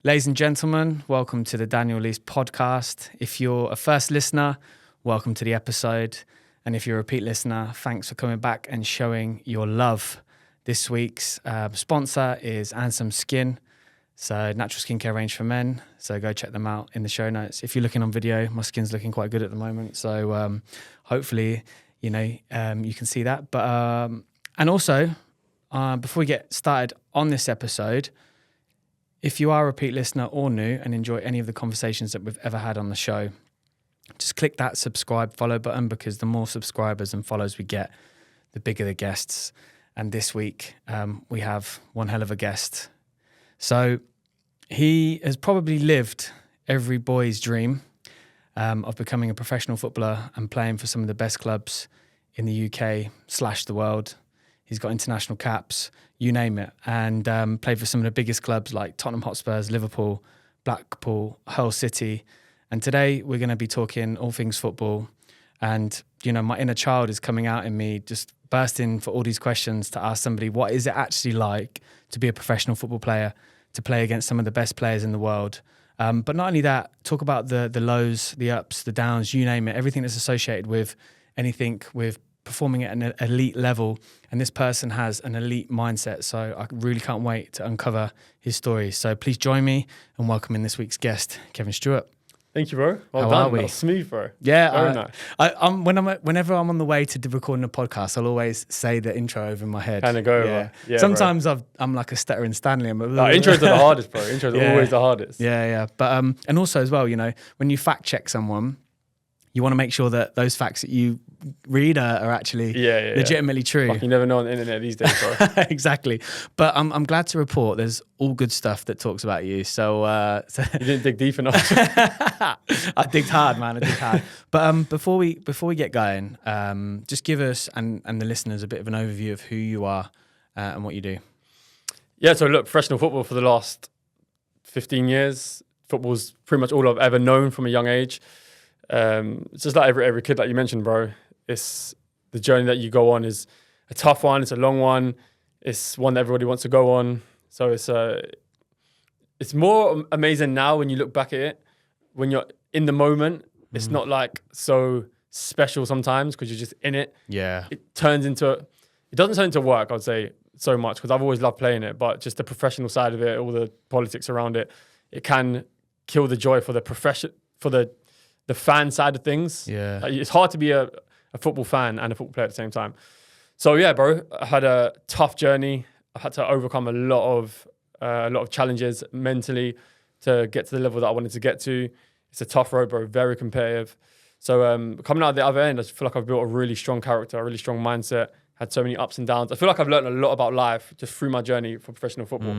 Ladies and gentlemen, welcome to the Daniel Lees podcast. If you're a first listener, welcome to the episode. And if you're a repeat listener, thanks for coming back and showing your love. This week's sponsor is Ansem Skin. So natural skincare range for men. So go check them out in the show notes. If you're looking on video, my skin's looking quite good at the moment. So hopefully, you can see that. But and also, before we get started on this episode, if you are a repeat listener or new and enjoy any of the conversations that we've ever had on the show, just click that subscribe, follow button, because the more subscribers and follows we get, the bigger the guests. And this week, we have one hell of a guest. So he has probably lived every boy's dream of becoming a professional footballer and playing for some of the best clubs in the UK / the world. He's got international caps, you name it, and played for some of the biggest clubs like Tottenham Hotspurs, Liverpool, Blackpool, Hull City. And today we're going to be talking all things football. And, my inner child is coming out in me, just bursting for all these questions to ask somebody, what is it actually like to be a professional football player, to play against some of the best players in the world? But not only that, talk about the lows, the ups, the downs, you name it, everything that's associated with anything with performing at an elite level. And this person has an elite mindset. So I really can't wait to uncover his story. So please join me and welcome in this week's guest, Kevin Stewart. Thank you, bro. Well How done. are we? That was smooth, bro. Yeah. Very nice. Whenever I'm on the way to recording a podcast, I'll always say the intro over in my head. Kind of go over. Yeah, Sometimes I'm like a stuttering Stanley. Intros are the hardest, bro. Intros are always the hardest. Yeah. But and also as well, when you fact check someone, you want to make sure that those facts that you read are actually legitimately true. Like you never know on the internet these days, bro. Exactly. But I'm glad to report there's all good stuff that talks about you. So you didn't dig deep enough. I digged hard, man. I digged hard. But before we get going, just give us and the listeners a bit of an overview of who you are and what you do. Yeah. So look, professional football for the last 15 years. Football's pretty much all I've ever known from a young age. It's just like every kid, like you mentioned, bro. It's the journey that you go on is a tough one. It's a long one. It's one that everybody wants to go on. So it's more amazing now when you look back at it. When you're in the moment, it's not like so special sometimes because you're just in it. Yeah. It doesn't turn into work, I'd say, so much, because I've always loved playing it, but just the professional side of it, all the politics around it, it can kill the joy for the profession, for the fan side of things. Yeah. It's hard to be a football fan and a football player at the same time. So yeah, bro, I had a tough journey. I had to overcome a lot of challenges mentally to get to the level that I wanted to get to. It's a tough road, bro, very competitive. So coming out the other end, I feel like I've built a really strong character, a really strong mindset, had so many ups and downs. I feel like I've learned a lot about life just through my journey for professional football.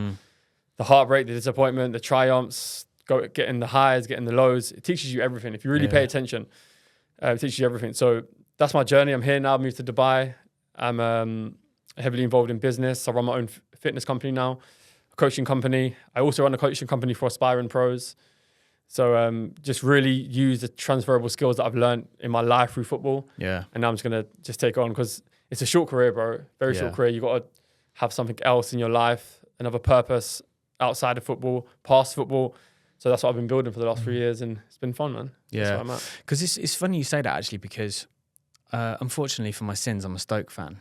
The heartbreak, the disappointment, the triumphs, getting the highs, getting the lows. It teaches you everything. If you really pay attention, it teaches you everything. So that's my journey. I'm here now. I've moved to Dubai. I'm heavily involved in business. I run my own fitness company now, a coaching company. I also run a coaching company for aspiring pros. So just really use the transferable skills that I've learned in my life through football. Yeah. And now I'm just going to just take on, because it's a short career, bro. Very short career. You got to have something else in your life, another purpose outside of football, past football. So that's what I've been building for the last 3 years, and it's been fun, man. Yeah. That's where I'm at. Because it's funny you say that, actually, because unfortunately for my sins, I'm a Stoke fan.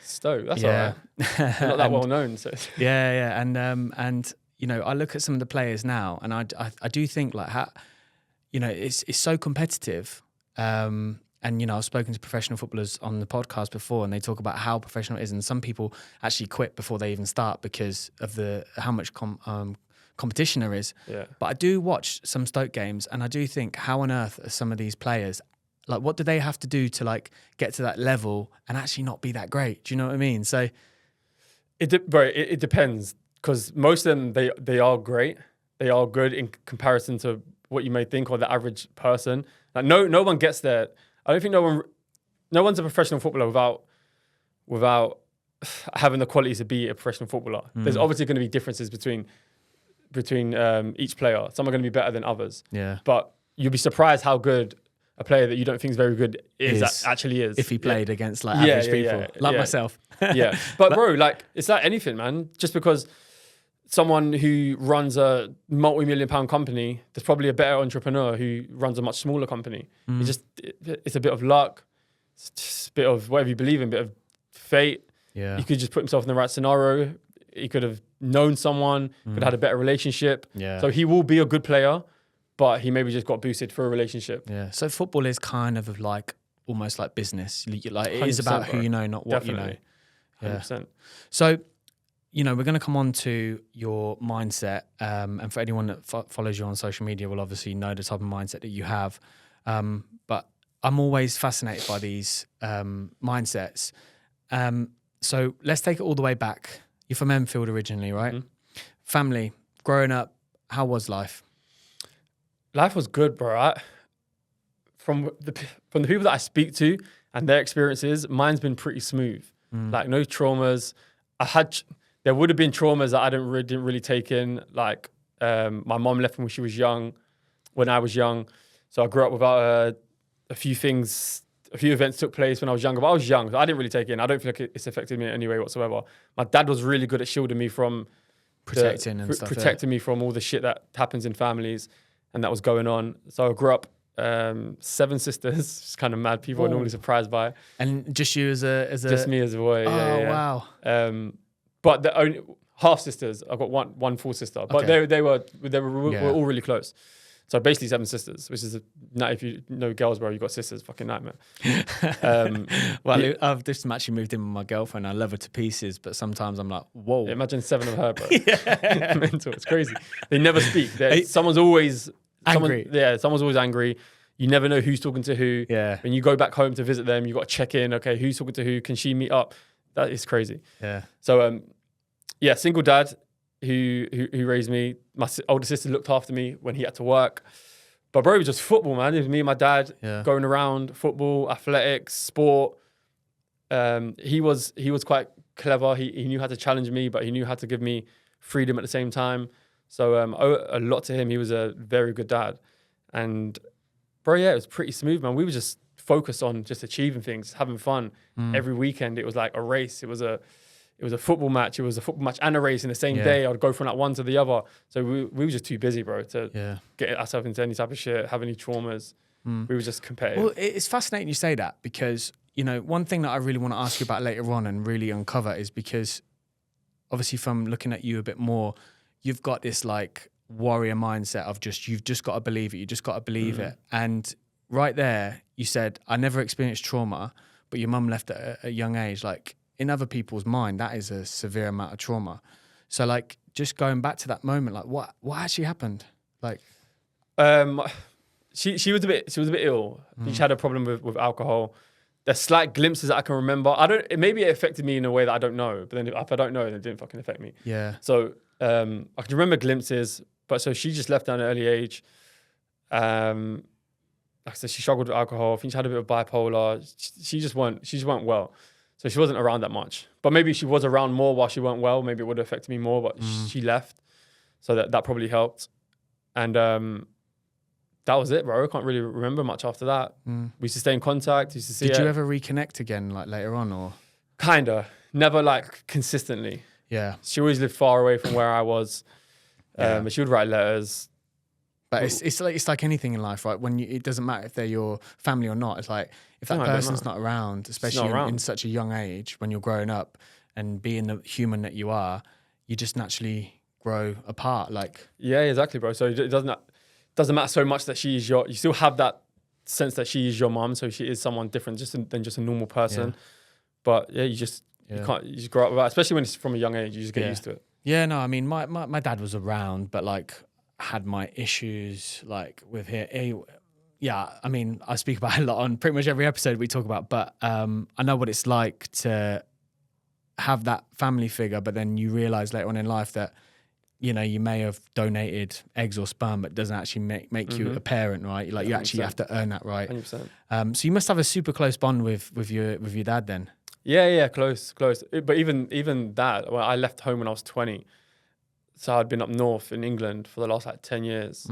Stoke, that's all right. They're not that well known. So. Yeah. And I look at some of the players now, and I do think like how, it's so competitive. And I've spoken to professional footballers on the podcast before, and they talk about how professional it is, and some people actually quit before they even start because of how much competition there is. Yeah. But I do watch some Stoke games, and I do think, how on earth are some of these players, like, what do they have to do to like get to that level and actually not be that great? Do you know what I mean? So it depends, because most of them, they are great. They are good in comparison to what you may think, or the average person. Like no one gets there. I don't think no one's a professional footballer without having the qualities to be a professional footballer. There's obviously going to be differences between each player. Some are going to be better than others. Yeah. But you'll be surprised how good a player that you don't think is very good actually is. If he played against like average people, like myself. Yeah. But bro, like, it's like anything, man. Just because someone who runs a multi-million pound company, there's probably a better entrepreneur who runs a much smaller company. It's a bit of luck. It's just a bit of whatever you believe in, a bit of fate. Yeah. He could just put himself in the right scenario. He could have known someone, could have had a better relationship. Yeah. So he will be a good player, but he maybe just got boosted for a relationship. Yeah. So football is kind of like almost like business. Like it is about who you know, not what Definitely. you know. Yeah. 100%. So, you know, we're going to come on to your mindset. And for anyone that follows you on social media will obviously know the type of mindset that you have. But I'm always fascinated by these mindsets. So let's take it all the way back. You're from Enfield originally, right? Mm-hmm. Family, growing up, how was life? Life was good, bro. From the people that I speak to and their experiences, mine's been pretty smooth. Like no traumas. There would have been traumas that I didn't really take in. Like my mom left when she was young, when I was young. So I grew up without a few events took place when I was younger, but I was young, so I didn't really take it in. I don't feel like it's affected me in any way whatsoever. My dad was really good at shielding me from Protecting me from all the shit that happens in families and that was going on. So I grew up 7 sisters. It's kind of mad. People are normally surprised by. And just you as a just me as a boy. Wow. But the only half sisters. I've got one full sister, but they were all really close. So basically 7 sisters, which is if you know girls, bro, you got sisters, fucking nightmare. I've just actually moved in with my girlfriend. I love her to pieces, but sometimes I'm like, whoa. Yeah, imagine 7 of her, bro. Mental. It's crazy. They never speak. Someone's always angry. Someone's always angry. You never know who's talking to who. Yeah. When you go back home to visit them, you got to check in. Okay, who's talking to who? Can she meet up? That is crazy. Yeah. So, single dad who raised me. My older sister looked after me when he had to work. But bro, it was just football, man. It was me and my dad going around, football, athletics, sport. He was quite clever. He knew how to challenge me, but he knew how to give me freedom at the same time. So a lot to him. He was a very good dad. And bro, yeah, it was pretty smooth, man. We were just focused on just achieving things, having fun. Every weekend, it was like a race. It was a football match. It was a football match and a race in the same day. I'd go from like one to the other. So we were just too busy, bro, to get ourselves into any type of shit, have any traumas. We were just competitive. Well, it's fascinating you say that because, you know, one thing that I really want to ask you about later on and really uncover is because obviously from looking at you a bit more, you've got this like warrior mindset of you've just got to believe it. You just got to believe it. And right there, you said, I never experienced trauma, but your mum left at a young age. Like, in other people's mind, that is a severe amount of trauma. So, like, just going back to that moment, like, what actually happened? Like, she was a bit ill. I think she had a problem with alcohol. There's slight glimpses that I can remember. Maybe it affected me in a way that I don't know. But then if I don't know, then it didn't fucking affect me. Yeah. So I can remember glimpses. But so she just left at an early age. Like I said, she struggled with alcohol. I think she had a bit of bipolar. She just weren't well. So she wasn't around that much. But maybe she was around more while she weren't well. Maybe it would have affected me more, but she left. So that probably helped. And that was it, bro. I can't really remember much after that. We used to stay in contact. Used to see Did you ever reconnect again, like later on, or? Kinda. Never like consistently. Yeah. She always lived far away from where I was. But she would write letters. But it's like anything in life, right? When it doesn't matter if they're your family or not. It's like if that person's not around, especially in such a young age when you're growing up and being the human that you are, you just naturally grow apart. Like exactly, bro. So it doesn't matter so much that you still have that sense that she is your mom, so she is someone different than just a normal person. Yeah. But you just grow up with that, especially when it's from a young age. You just get used to it. Yeah, no, I mean, my dad was around, but like had my issues like with him. Yeah, I mean, I speak about it a lot on pretty much every episode we talk about, but I know what it's like to have that family figure, but then you realize later on in life that, you know, you may have donated eggs or sperm, but it doesn't actually make you a parent, right? Like 100%. You actually have to earn that right. 100%. So you must have a super close bond with your dad then. Yeah, close. But even that, well, I left home when I was 20. So I'd been up north in England for the last like 10 years.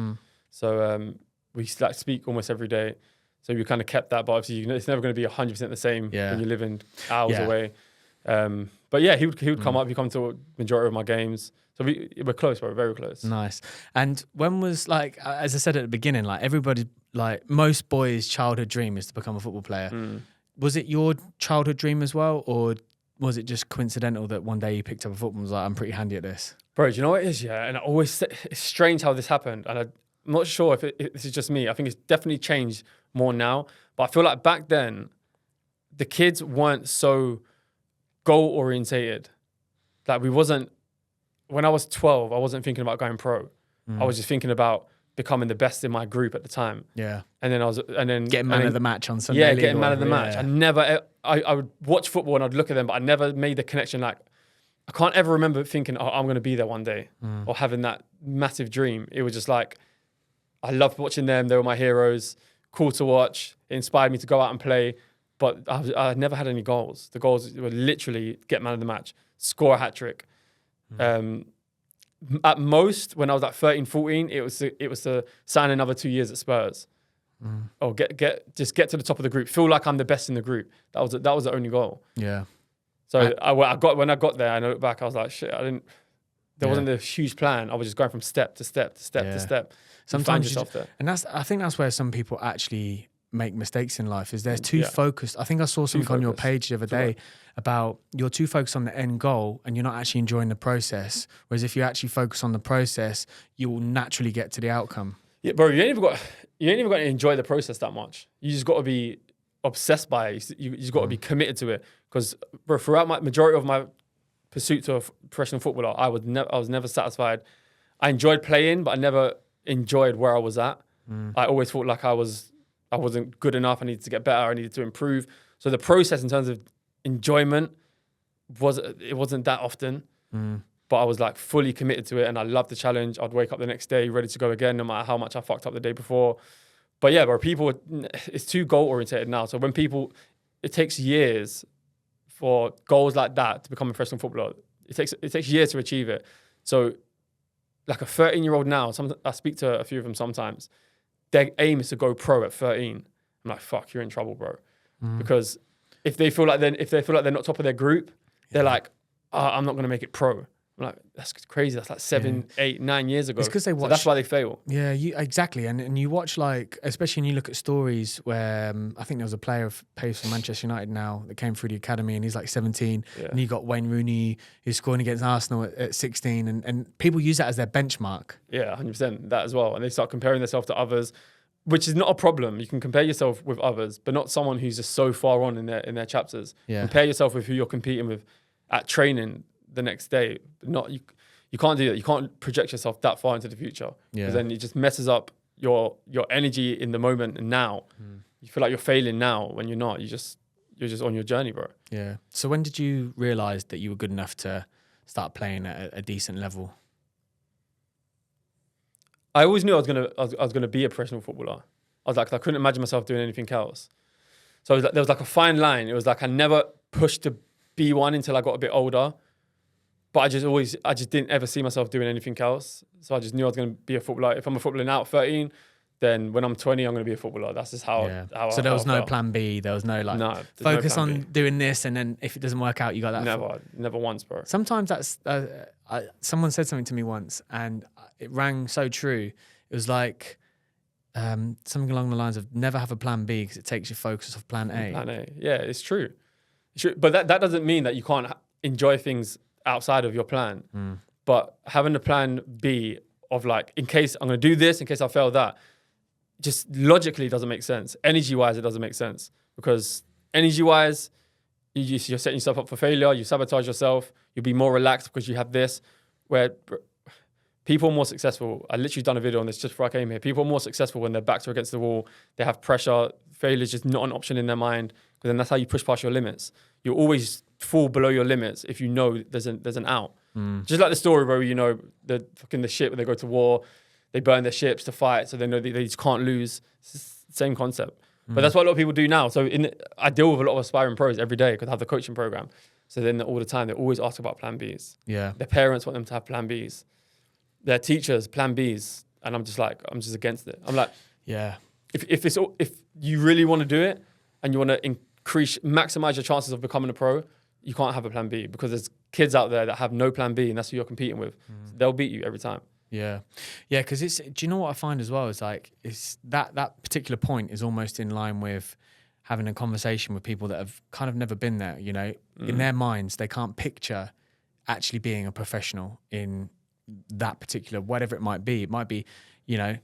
So we used to like speak almost every day. So we kind of kept that, but obviously it's never going to be 100% the same when you're living hours away. But yeah, he would come up. He'd come to a majority of my games. So we're close, bro. Very close. Nice. And when was, like, as I said at the beginning, like everybody, like most boys' childhood dream is to become a football player. Was it your childhood dream as well, or was it just coincidental that one day you picked up a football and was like, I'm pretty handy at this? Bro, do you know what it is? Yeah, and I always say, it's strange how this happened, and I'm not sure if this is just me. I think it's definitely changed more now, but I feel like back then, the kids weren't so goal orientated. Like when I was 12, I wasn't thinking about going pro. I was just thinking about becoming the best in my group at the time. Yeah. And then getting man of the match on Sunday. Yeah, League getting man of the match. Yeah. I would watch football and I'd look at them, but I never made the connection. Like, I can't ever remember thinking, oh, I'm going to be there one day or having that massive dream. It was just like, I loved watching them. They were my heroes. Cool to watch. It inspired me to go out and play. But I never had any goals. The goals were literally get man of the match, score a hat trick. At most, when I was like 13, 14, it was to sign another 2 years at Spurs. Or just get to the top of the group. Feel like I'm the best in the group. That was the only goal. Yeah. So when I got there and I look back, I was like, shit, there wasn't a huge plan. I was just going from step to step to step to step. Sometimes yourself there. And I think that's where some people actually make mistakes in life, is they're too focused. I think I saw something on your page the other day about you're too focused on the end goal and you're not actually enjoying the process. Whereas if you actually focus on the process, you will naturally get to the outcome. Yeah, bro, you ain't even got to enjoy the process that much. You just got to be obsessed by it. You just got to be committed to it. Because, bro, throughout my majority of my pursuit to a professional footballer, I was never satisfied. I enjoyed playing, but I never enjoyed where I was at. I always felt like I wasn't good enough. I needed to get better. I needed to improve. So the process in terms of enjoyment wasn't that often. But I was like fully committed to it, and I loved the challenge. I'd wake up the next day ready to go again, no matter how much I fucked up the day before. But yeah, bro, it's too goal oriented now. So when it takes years for goals like that to become a professional footballer. It takes years to achieve it. So like a 13-year-old now, I speak to a few of them sometimes. Their aim is to go pro at 13. I'm like, fuck, you're in trouble, bro. Because if they feel like they're not top of their group, they're like, I'm not going to make it pro. I'm like, that's crazy. That's like 7, 8, 9 years ago. It's because they watch. So that's why they fail. Yeah, exactly. And you watch, like, especially when you look at stories where I think there was a player who plays for Manchester United now that came through the academy and he's like 17. Yeah. And you got Wayne Rooney who's scoring against Arsenal at 16. And people use that as their benchmark. Yeah, 100%. That as well. And they start comparing themselves to others, which is not a problem. You can compare yourself with others, but not someone who's just so far on in their chapters. Yeah. Compare yourself with who you're competing with at training the next day. Not you can't do that. You can't project yourself that far into the future. Because then it just messes up your energy in the moment and now. You feel like you're failing now when you're not. You're just on your journey, bro. Yeah. So when did you realise that you were good enough to start playing at a decent level? I always knew I was gonna be a professional footballer. I couldn't imagine myself doing anything else. So there was like a fine line. It was like I never pushed to be one until I got a bit older. But I just didn't ever see myself doing anything else. So I just knew I was going to be a footballer. If I'm a footballer now at 13, then when I'm 20, I'm going to be a footballer. That's just how. So there was no plan B. There was no focus on doing this, and then if it doesn't work out, you got that. Never once, bro. Sometimes that's. Someone said something to me once, and it rang so true. It was like something along the lines of never have a plan B because it takes your focus off plan A. Plan A. Yeah, it's true. But that doesn't mean that you can't enjoy things outside of your plan. But having a plan B of like, in case I'm going to do this, in case I fail that, just logically doesn't make sense. Energy-wise, it doesn't make sense. Because energy-wise, you're setting yourself up for failure, you sabotage yourself, you'll be more relaxed because you have this. Where people are more successful, I literally done a video on this just before I came here, people are more successful when their backs are against the wall, they have pressure, failure is just not an option in their mind, because then that's how you push past your limits. You'll always fall below your limits if you know there's an out. Just like the story where, the ship where they go to war, they burn their ships to fight, so they know they just can't lose. It's the same concept. But that's what a lot of people do now. So I deal with a lot of aspiring pros every day because I have the coaching program. So then all the time, they always ask about plan Bs. Yeah. Their parents want them to have plan Bs. Their teachers, plan Bs. And I'm just against it. I'm like, yeah. If you really want to do it and you want to maximize your chances of becoming a pro, you can't have a plan B because there's kids out there that have no plan B, and that's who you're competing with. So they'll beat you every time. Yeah. Because do you know what I find as well is like, it's that particular point is almost in line with having a conversation with people that have kind of never been there, you know, in their minds, they can't picture actually being a professional in that particular, whatever it might be. It might be, you know,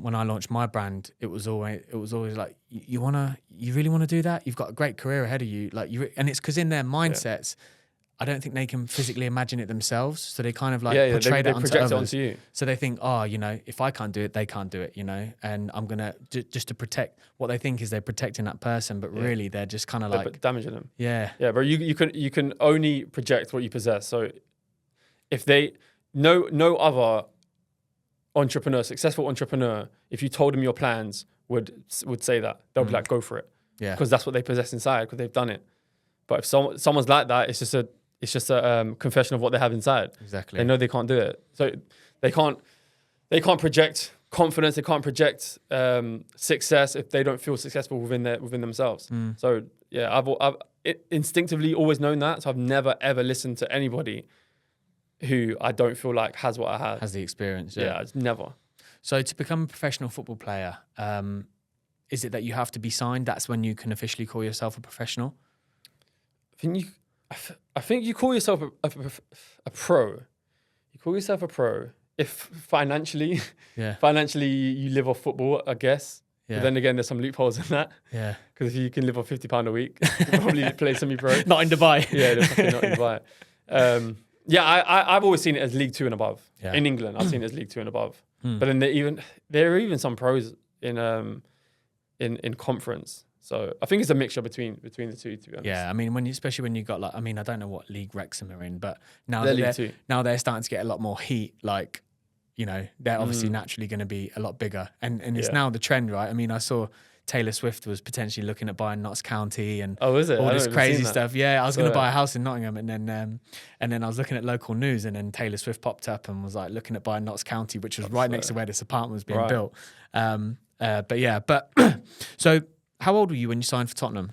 when I launched my brand, it was always like, you really want to do that? You've got a great career ahead of you. Like and it's because in their mindsets, I don't think they can physically imagine it themselves. So they kind of like portray that onto others. Onto you. So they think, oh, you know, if I can't do it, they can't do it, you know, and I'm going to just to protect what they think is they're protecting that person. But really they're just kind of like damaging them. Yeah. Yeah. But you can only project what you possess. So if no other entrepreneur, successful entrepreneur, if you told them your plans would say that, they'll be like, go for it. Yeah. Because that's what they possess inside, because they've done it. But if someone's like that, it's just a confession of what they have inside. Exactly. They know they can't do it. So they can't project confidence. They can't project success if they don't feel successful within themselves. So yeah, I've instinctively always known that. So I've never ever listened to anybody who I don't feel like has what I had. Has the experience. Yeah, it's never. So to become a professional football player, is it that you have to be signed? That's when you can officially call yourself a professional? I think you call yourself a pro. You call yourself a pro if financially you live off football, I guess. Yeah. But then again, there's some loopholes in that. Yeah. Because if you can live off £50 a week, you can probably play semi-pro. Not in Dubai. Yeah, definitely not in Dubai. I've always seen it as League 2 and above. Yeah. In England, I've seen it as League 2 and above. But then there are even some pros in conference. So I think it's a mixture between the two, to be honest. Yeah, I mean, especially when you got like, I mean, I don't know what league Wrexham are in, but now they're starting to get a lot more heat. Like, you know, they're obviously naturally going to be a lot bigger, and it's now the trend, right? I mean, I saw Taylor Swift was potentially looking at buying Notts County and all this crazy stuff. Yeah, I was going to buy a house in Nottingham, and then I was looking at local news, and then Taylor Swift popped up and was like looking at buying Notts County, which was right next to where this apartment was being built. So. How old were you when you signed for Tottenham?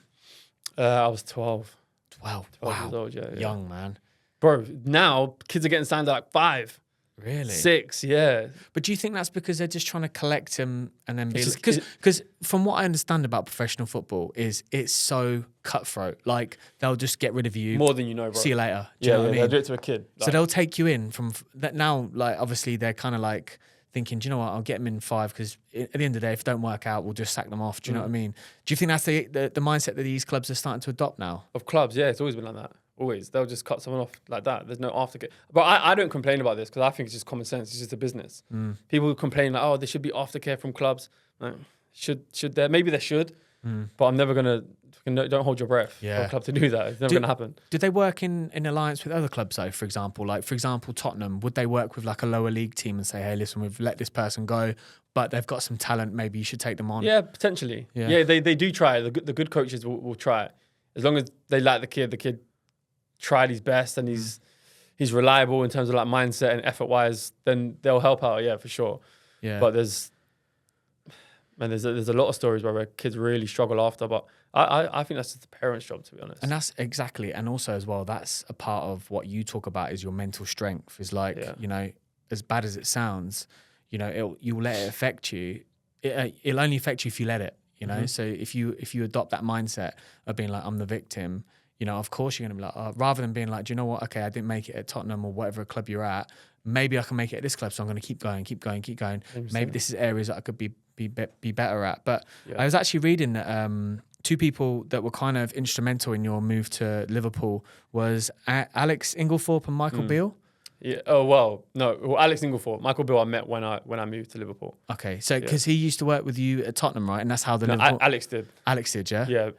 I was 12. 12 wow. Years old, yeah. Young, man. Bro, now kids are getting signed at like 5. Really? 6, yeah. But do you think that's because they're just trying to collect them and then be... Because from what I understand about professional football is it's so cutthroat. Like, they'll just get rid of you. More than you know, bro. See you later. Do you know what I mean? They'll do it to a kid. Like, so they'll take you in from... that now, like, obviously, they're kind of like... thinking, do you know what, I'll get them in 5 because at the end of the day, if it don't work out, we'll just sack them off. Do you know what I mean? Do you think that's the mindset that these clubs are starting to adopt now? Of clubs, yeah, it's always been like that. Always. They'll just cut someone off like that. There's no aftercare. But I don't complain about this because I think it's just common sense. It's just a business. People complain like, oh, there should be aftercare from clubs. Like, should there? Maybe there should. But I'm never going to... Don't hold your breath for a club to do that. It's never going to happen. Did they work in alliance with other clubs though? For example, Tottenham, would they work with like a lower league team and say, hey, listen, we've let this person go, but they've got some talent. Maybe you should take them on. Yeah, potentially. Yeah, they do try it. The good coaches will try it. As long as they like the kid tried his best and he's reliable in terms of like mindset and effort wise, then they'll help out. Yeah, for sure. Yeah. But there's a lot of stories where kids really struggle after, but I think that's just the parents' job, to be honest. And that's exactly, and also as well, that's a part of what you talk about is your mental strength. Is like, you know, as bad as it sounds, you know, you'll let it affect you. It'll only affect you if you let it, you know. So if you adopt that mindset of being like, I'm the victim, you know, of course you're going to be like, rather than being like, do you know what? Okay, I didn't make it at Tottenham or whatever club you're at. Maybe I can make it at this club, so I'm going to keep going. Maybe this is areas that I could be better at. But I was actually reading that 2 people that were kind of instrumental in your move to Liverpool was Alex Inglethorpe and Michael Beale. Yeah. Oh well, no. Well, Alex Inglethorpe, Michael Beale, I met when I moved to Liverpool. Okay, so because he used to work with you at Tottenham, right? And that's how Liverpool... Alex did. Alex did, yeah. Yeah.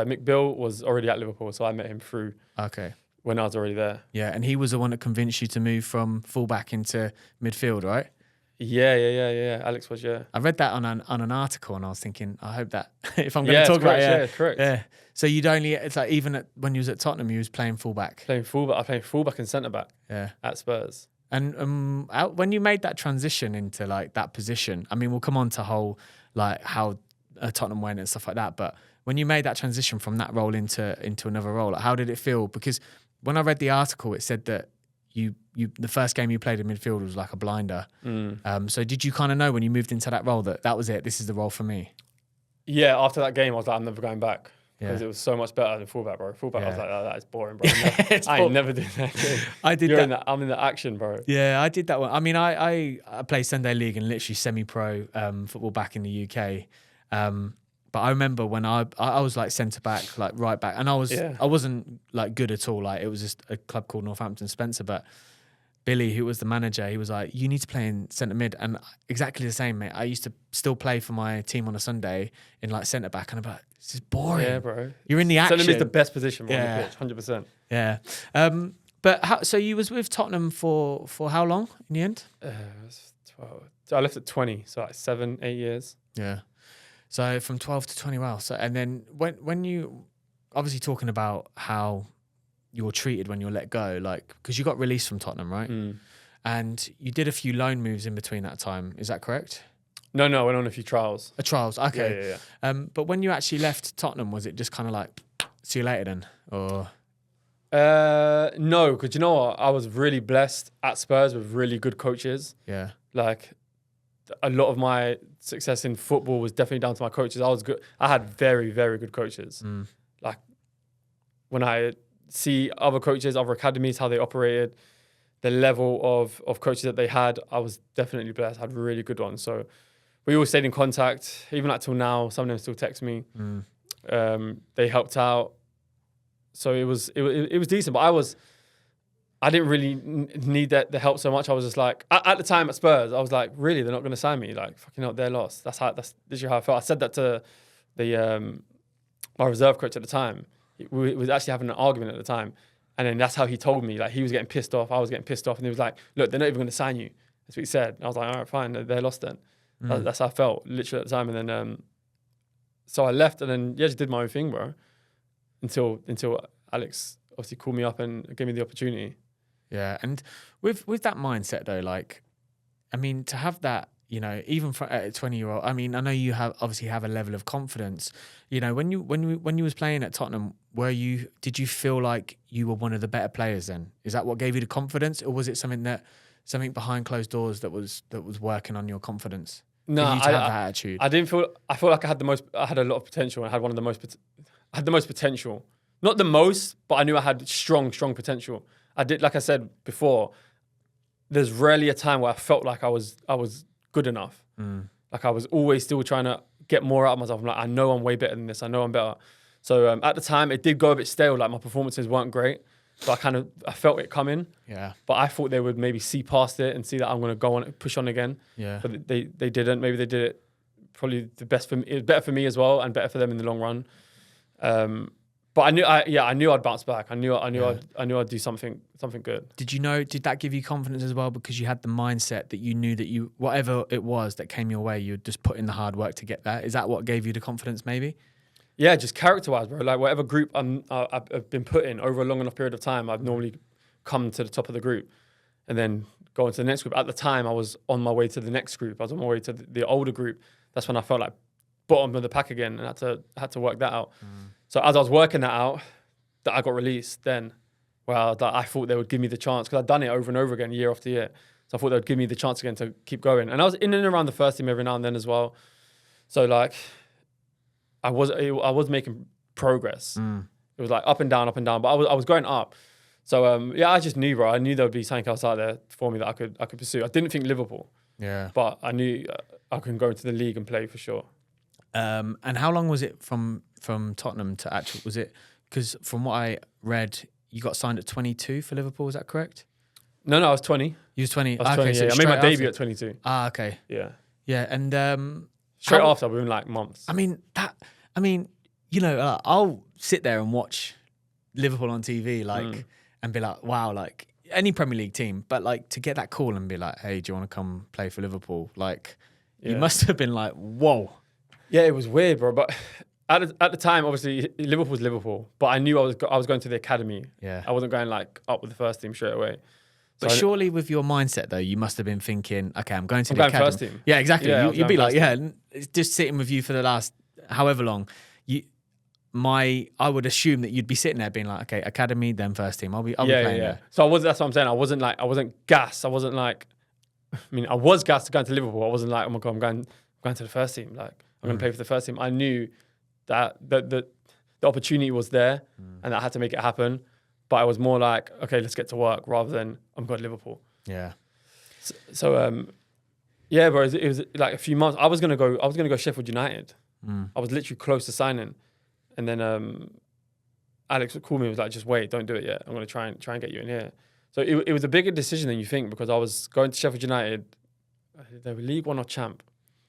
Mick Beale was already at Liverpool, so I met him through. Okay. When I was already there. Yeah, and he was the one that convinced you to move from fullback into midfield, right? Yeah. Alex was, yeah. I read that on an article and I was thinking, I hope that if I'm going to talk about it. Yeah, correct. Yeah. So it's like even when you was at Tottenham, you was playing fullback. I played fullback and centre back. Yeah. At Spurs. And when you made that transition into like that position, I mean, we'll come on to how Tottenham went and stuff like that. But when you made that transition from that role into another role, like, how did it feel? Because when I read the article, it said that you the first game you played in midfield was like a blinder. So did you kind of know when you moved into that role that was it? This is the role for me. Yeah, after that game, I was like, I'm never going back because it was so much better than fullback, bro. Fullback, I was like, oh, that is boring, bro. I ain't never doing that game. I did that. I'm in the action, bro. Yeah, I did that one. I mean, I played Sunday League and literally semi-pro football back in the UK. But I remember when I was like centre back, like right back, and I wasn't like good at all. Like it was just a club called Northampton Spencer, but Billy, who was the manager, he was like, you need to play in centre mid. And exactly the same, mate. I used to still play for my team on a Sunday in like centre back. And I'm like, this is boring. Yeah, bro. You're in the action. Centre mid's the best position on the pitch, 100%. Yeah. But so you was with Tottenham for how long in the end? 12. So I left at 20, so like 7, 8 years. Yeah. So from 12 to 20, wow. So, and then when you, obviously talking about how you were treated when you were let go, like, because you got released from Tottenham, right? And you did a few loan moves in between that time. Is that correct? No, I went on a few trials. Trials, okay. Yeah. But when you actually left Tottenham, was it just kind of like, see you later then? Or? No, because you know what? I was really blessed at Spurs with really good coaches. Yeah. Like, a lot of my success in football was definitely down to my coaches. I was good. I had very, very good coaches. Like, when I see other coaches, other academies, how they operated, the level of coaches that they had, I was definitely blessed. I had really good ones. So we all stayed in contact, even like till now. Some of them still text me. They helped out. So it was decent, but I didn't really need the help so much. I was just like, at the time at Spurs, I was like, really, they're not going to sign me? Like, fucking hell, they're lost. That's literally how I felt. I said that to my reserve coach at the time. We was actually having an argument at the time. And then that's how he told me. Like, he was getting pissed off. I was getting pissed off. And he was like, look, they're not even going to sign you. That's what he said. And I was like, all right, fine. They're lost then. That's how I felt, literally at the time. And then, so I left and then, just did my own thing, bro. Until Alex obviously called me up and gave me the opportunity. Yeah. And with that mindset though, like, I mean, to have that, you know, even for a 20-year-old, I mean, I know you obviously have a level of confidence. You know, when you was playing at Tottenham, did you feel like you were one of the better players then? Is that what gave you the confidence, or was it something behind closed doors that was working on your confidence? No, for you to have that attitude. I felt like I had a lot of potential, and I had the most potential. Not the most, but I knew I had strong potential. I did, like I said before, there's rarely a time where I felt like I was good enough. Like I was always still trying to get more out of myself. I'm like, I know I'm way better than this. I know I'm better. So at the time, it did go a bit stale. Like my performances weren't great. So I felt it coming. Yeah. But I thought they would maybe see past it and see that I'm going to go on, push on again. Yeah. But they didn't. Maybe they did it probably the best for me. It was better for me as well, and better for them in the long run. But I knew I'd bounce back. I knew I'd do something good. Did that give you confidence as well, because you had the mindset that you knew that whatever it was that came your way, you'd just put in the hard work to get there? Is that what gave you the confidence maybe? Yeah, just character-wise, bro. Like whatever group I've been put in over a long enough period of time, I've normally come to the top of the group and then go into the next group. At the time, I was on my way to the next group. I was on my way to the older group. That's when I felt like bottom of the pack again, and had to work that out. So as I was working that out, that I got released then. Well, I thought they would give me the chance, because I'd done it over and over again, year after year. So I thought they would give me the chance again to keep going. And I was in and around the first team every now and then as well. So like, I was making progress. It was like up and down, but I was going up. So I just knew, bro. I knew there would be something else out there for me that I could pursue. I didn't think Liverpool. Yeah. But I knew I could go into the league and play for sure. And how long was it from Tottenham to actual? Was it, because from what I read, you got signed at 22 for Liverpool? Is that correct? No, I was 20. You was 20. I was 20. So I made my debut at 22. Ah, okay. Yeah. Yeah, and straight after, within like months. I mean, you know, I'll sit there and watch Liverpool on TV, like, and be like, wow, like any Premier League team, but like to get that call and be like, hey, do you want to come play for Liverpool? Like, you must have been like, whoa. Yeah, it was weird, bro. But at the time, obviously, Liverpool was Liverpool. But I knew I was going to the academy. Yeah, I wasn't going like up with the first team straight away. But surely with your mindset though, you must have been thinking, okay, I'm going to the academy. First team. Yeah, exactly. Yeah, you'd be like, it's just sitting with you for the last however long. I would assume that you'd be sitting there being like, okay, academy, then first team. I'll be playing there. So that's what I'm saying. I wasn't gassed. I wasn't like, I mean, I was gassed to go to Liverpool. I wasn't like, oh my God, I'm going to the first team. Like, I'm going to play for the first team. I knew that the opportunity was there and I had to make it happen. But I was more like, okay, let's get to work rather than I'm going to Liverpool. Yeah. So yeah, bro, it was like a few months. I was gonna go Sheffield United. I was literally close to signing, and then Alex called me and was like, just wait, don't do it yet. I'm gonna try and get you in here. So it was a bigger decision than you think, because I was going to Sheffield United. They were League One or Champ.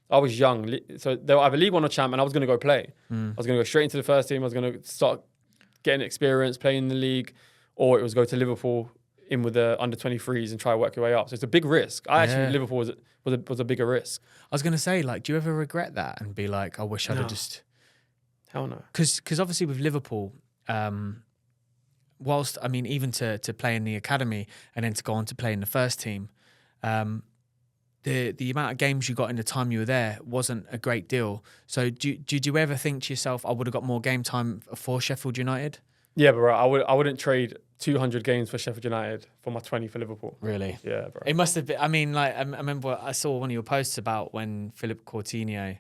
I was young, so they were either League One or Champ, and I was gonna go play. I was gonna go straight into the first team. I was gonna start getting experience playing in the league, or it was go to Liverpool in with the under 23s and try to work your way up. So it's a big risk. Actually, Liverpool was a bigger risk. I was going to say, like, do you ever regret that and be like, I wish I'd have just... Hell no. Because obviously with Liverpool, whilst, I mean, even to play in the academy and then to go on to play in the first team, the amount of games you got in the time you were there wasn't a great deal. So did you ever think to yourself, I would have got more game time for Sheffield United? Yeah, but bro, I wouldn't trade 200 games for Sheffield United for my 20 for Liverpool. Really? Yeah, bro. It must have been. I mean, like, I remember I saw one of your posts about when Philip Coutinho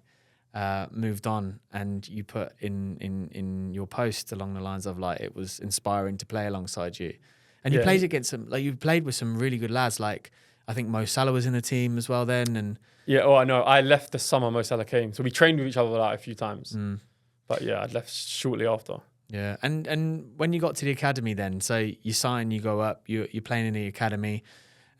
moved on, and you put in your post along the lines of like, it was inspiring to play alongside you, and you played against some, like, you played with some really good lads. Like, I think Mo Salah was in the team as well then, and I know. I left the summer Mo Salah came, so we trained with each other like a few times. But yeah, I left shortly after. Yeah, and when you got to the academy then, so you sign, you go up, you're playing in the academy.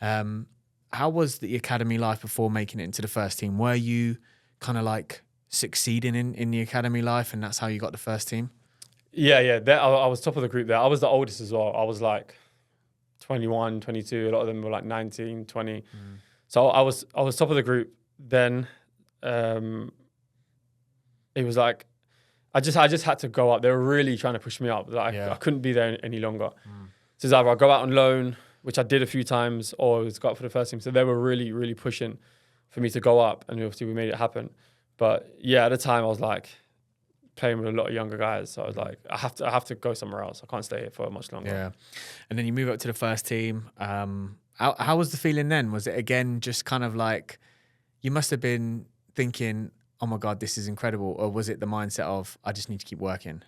How was the academy life before making it into the first team? Were you kind of like succeeding in the academy life, and that's how you got the first team? Yeah. I was top of the group there. I was the oldest as well. I was like 21, 22. A lot of them were like 19, 20. So I was top of the group then. It was like, I just had to go up. They were really trying to push me up. Like, I couldn't be there any longer. So it's either I go out on loan, which I did a few times, or I was got up for the first team. So they were really, really pushing for me to go up, and obviously we made it happen. But yeah, at the time I was like playing with a lot of younger guys. So I was like, I have to go somewhere else. I can't stay here for much longer. Yeah. And then you move up to the first team. How was the feeling then? Was it again just kind of like, you must have been thinking, oh my God, this is incredible? Or was it the mindset of, I just need to keep working?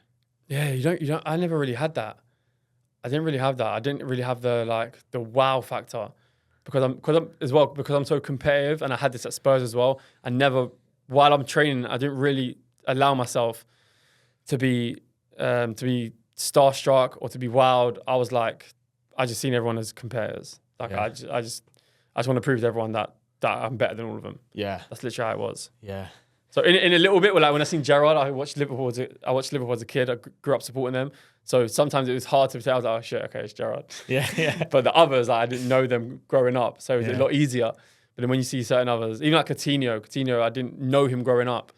Yeah, you don't. I never really had that. I didn't really have that. I didn't really have the wow factor, because I'm so competitive, and I had this at Spurs as well. I never, while I'm training, I didn't really allow myself to be starstruck or to be wild. I was like, I just seen everyone as competitors. Like, I just want to prove to everyone that I'm better than all of them. Yeah, that's literally how it was. Yeah. So in a little bit, like when I seen Gerrard, I watched Liverpool as a kid. I grew up supporting them. So sometimes it was hard to tell. I was like, oh shit, okay, it's Gerrard. Yeah. But the others, like, I didn't know them growing up, so it was a lot easier. But then when you see certain others, even like Coutinho, I didn't know him growing up,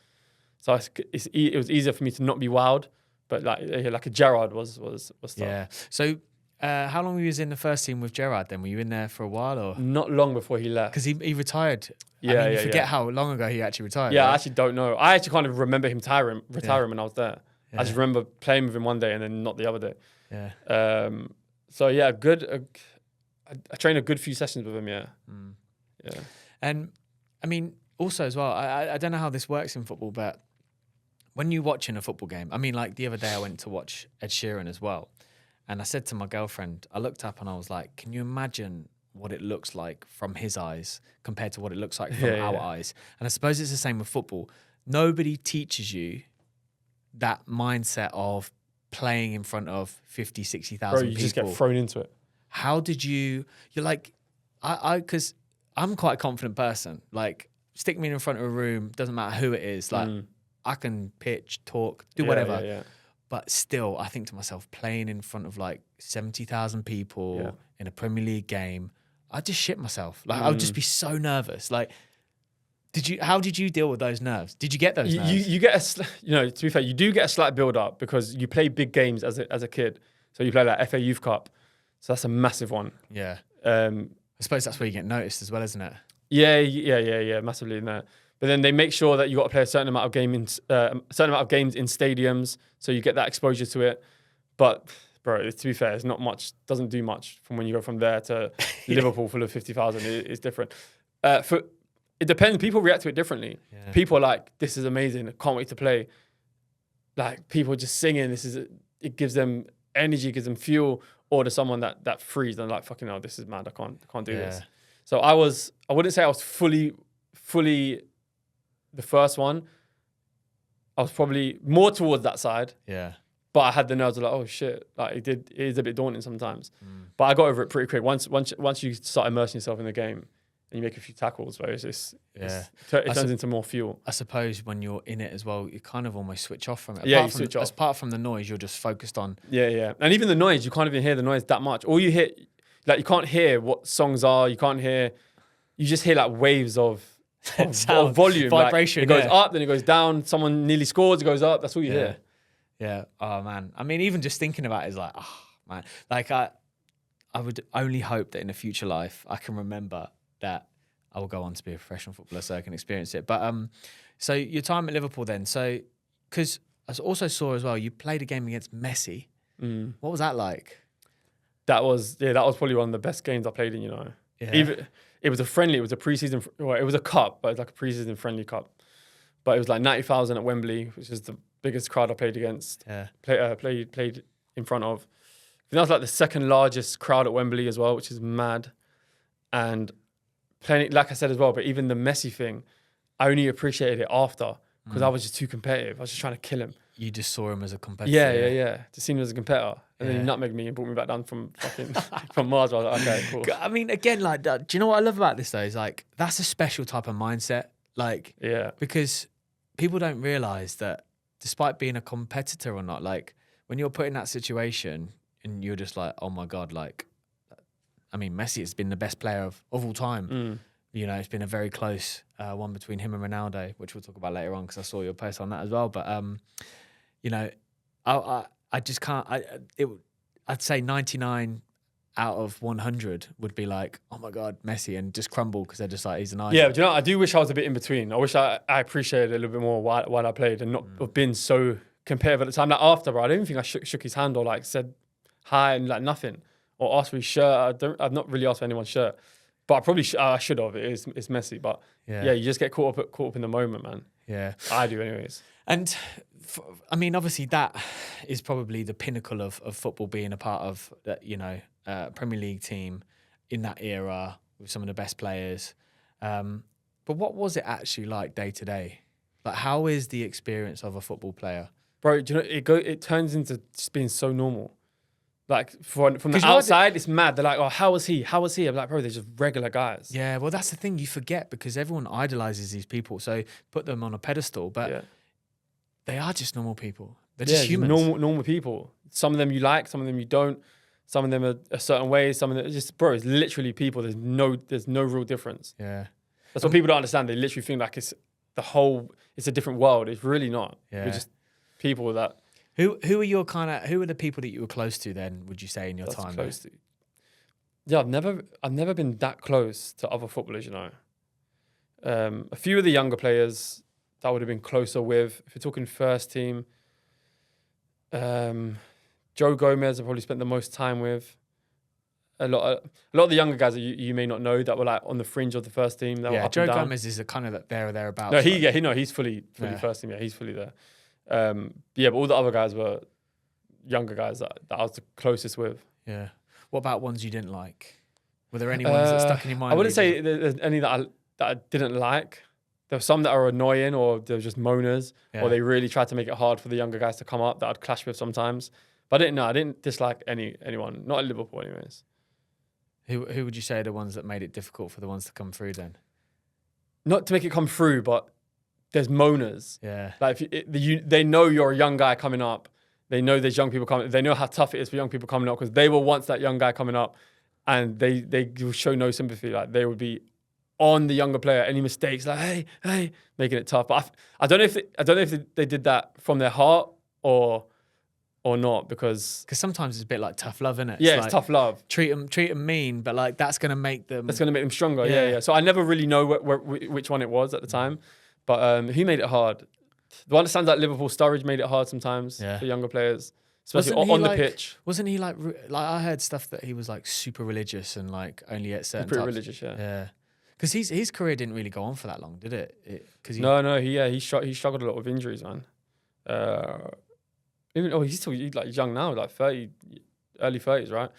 so it was easier for me to not be wild. But like a Gerrard was tough. Yeah. So how long were you in the first team with Gerrard then? Were you in there for a while, or? Not long before he left. Because he retired. Yeah, I mean, you forget how long ago he actually retired. Yeah, right? I actually don't know. I actually kind of remember him retiring when I was there. Yeah. I just remember playing with him one day and then not the other day. Yeah. So yeah, good. I trained a good few sessions with him. Yeah. Yeah. And I mean, also as well, I don't know how this works in football, but when you're watching a football game, I mean, like the other day I went to watch Ed Sheeran as well, and I said to my girlfriend, I looked up and I was like, can you imagine what it looks like from his eyes compared to what it looks like from our eyes? And I suppose it's the same with football. Nobody teaches you that mindset of playing in front of 50, 60,000 people. You just get thrown into it. How did you're like, because I'm quite a confident person. Like, stick me in front of a room, doesn't matter who it is. Like, I can pitch, talk, do whatever. Yeah. But still, I think to myself, playing in front of like 70,000 people in a Premier League game, I'd just shit myself. Like, I would just be so nervous. Like, how did you deal with those nerves? Did you get those nerves? You get to be fair, you do get a slight build up because you play big games as a kid. So you play like FA Youth Cup. So that's a massive one. Yeah. I suppose that's where you get noticed as well, isn't it? Yeah, massively in there. But then they make sure that you got to play a certain amount of games in stadiums, so you get that exposure to it. But bro, to be fair, it's not much. Doesn't do much from when you go from there to Liverpool full of 50,000. It's different. It depends. People react to it differently. Yeah. People are like, "This is amazing. I can't wait to play." Like people just singing. It gives them energy, gives them fuel. Or to someone that frees and like, fucking hell, this is mad. I can't do this. So I wouldn't say I was fully the first one. I was probably more towards that side. Yeah. But I had the nerves of like, oh shit. Like it is a bit daunting sometimes. But I got over it pretty quick. Once you start immersing yourself in the game and you make a few tackles, where it turns into more fuel. I suppose when you're in it as well, you kind of almost switch off from it. You switch off. Apart from the noise, you're just focused on. Yeah. And even the noise, you can't even hear the noise that much. All you hear, like you can't hear what songs are. You just hear like waves of volume. Vibration. Like, it goes up, then it goes down. Someone nearly scores, it goes up. That's all you hear. Yeah. Oh man. I mean, even just thinking about it is like, oh man. Like I would only hope that in a future life I can remember that I will go on to be a professional footballer so I can experience it. But so your time at Liverpool then. So because I also saw as well, you played a game against Messi. What was that like? That was probably one of the best games I played in. It was a friendly. It was a preseason. Well, it was a cup, but it was like a preseason friendly cup. But it was like 90,000 at Wembley, which is the biggest crowd I played against. Yeah. Played in front of. I think that was like the second largest crowd at Wembley as well, which is mad. And playing, like I said as well, but even the Messi thing, I only appreciated it after because I was just too competitive. I was just trying to kill him. You just saw him as a competitor. Yeah. Just seen him as a competitor. And then he nutmegged me and brought me back down from Mars. I was like, okay, cool. I mean, again, like, do you know what I love about this though? Is like, that's a special type of mindset. Like, because people don't realize that despite being a competitor or not, like when you're put in that situation and you're just like, oh my God, like, I mean, Messi has been the best player of all time. It's been a very close one between him and Ronaldo, which we'll talk about later on because I saw your post on that as well. But, I just can't. I'd say 99 out of 100 would be like, oh my God, Messi, and just crumble because they're just like, he's an idol. Yeah, but I do wish I was a bit in between. I wish I appreciated it a little bit more while I played and not have been so competitive at the time. Like after, bro, I don't even think I shook his hand or like said hi and like nothing. Or asked for his shirt. I've not really asked for anyone's shirt, but I probably I should have. It's Messi, but you just get caught up in the moment, man. Yeah, I do, anyways. And I mean, obviously, that is probably the pinnacle of football, being a part of that, Premier League team in that era with some of the best players. But what was it actually like day to day? Like, how is the experience of a football player, bro? Do you know it turns into just being so normal. Like from the outside, it's mad. They're like, "Oh, how was he? How was he?" I'm like, "Bro, they're just regular guys." Yeah, well, that's the thing you forget because everyone idolizes these people, so put them on a pedestal. But they are just normal people. They're just humans. Normal people. Some of them you like, some of them you don't. Some of them are a certain way. Some of them just, bro, it's literally people. There's no real difference. Yeah, that's what people don't understand. They literally think like it's a different world. It's really not. Yeah, we're just people that. Who are the people that you were close to then, would you say, in your time? Close to? Yeah, I've never been that close to other footballers, A few of the younger players that I would have been closer with. If you're talking first team, Joe Gomez I probably spent the most time with. A lot of the younger guys that you may not know that were like on the fringe of the first team. Joe Gomez is a kind of there or thereabouts. No, he's fully first team. Yeah, he's fully there. But all the other guys were younger guys that I was the closest with. Yeah. What about ones you didn't like? Were there any ones that stuck in your mind? I wouldn't say there's any that I didn't like. There were some that are annoying or they're just moaners or they really tried to make it hard for the younger guys to come up that I'd clash with sometimes. But I didn't dislike anyone. Not at Liverpool anyways. Who would you say are the ones that made it difficult for the ones to come through then? Not to make it come through, but there's moaners. Yeah. Like they know you're a young guy coming up. They know there's young people coming. They know how tough it is for young people coming up because they were once that young guy coming up, and they will show no sympathy. Like they would be on the younger player, any mistakes, like hey, making it tough. But I don't know if they did that from their heart or not because sometimes it's a bit like tough love, isn't it? Yeah, it's tough love. Treat them mean, but like that's gonna make them. That's gonna make them stronger. Yeah. So I never really know which one it was at the time. But who made it hard? The one that stands out, Liverpool, Sturridge made it hard sometimes for younger players, especially on the pitch. Wasn't he like I heard stuff that he was like super religious and like only at certain Pretty times. religious, yeah. Yeah. Because his career didn't really go on for that long, did it? No, he struggled a lot with injuries, man. He's still like young now, like 30, early 30s, right?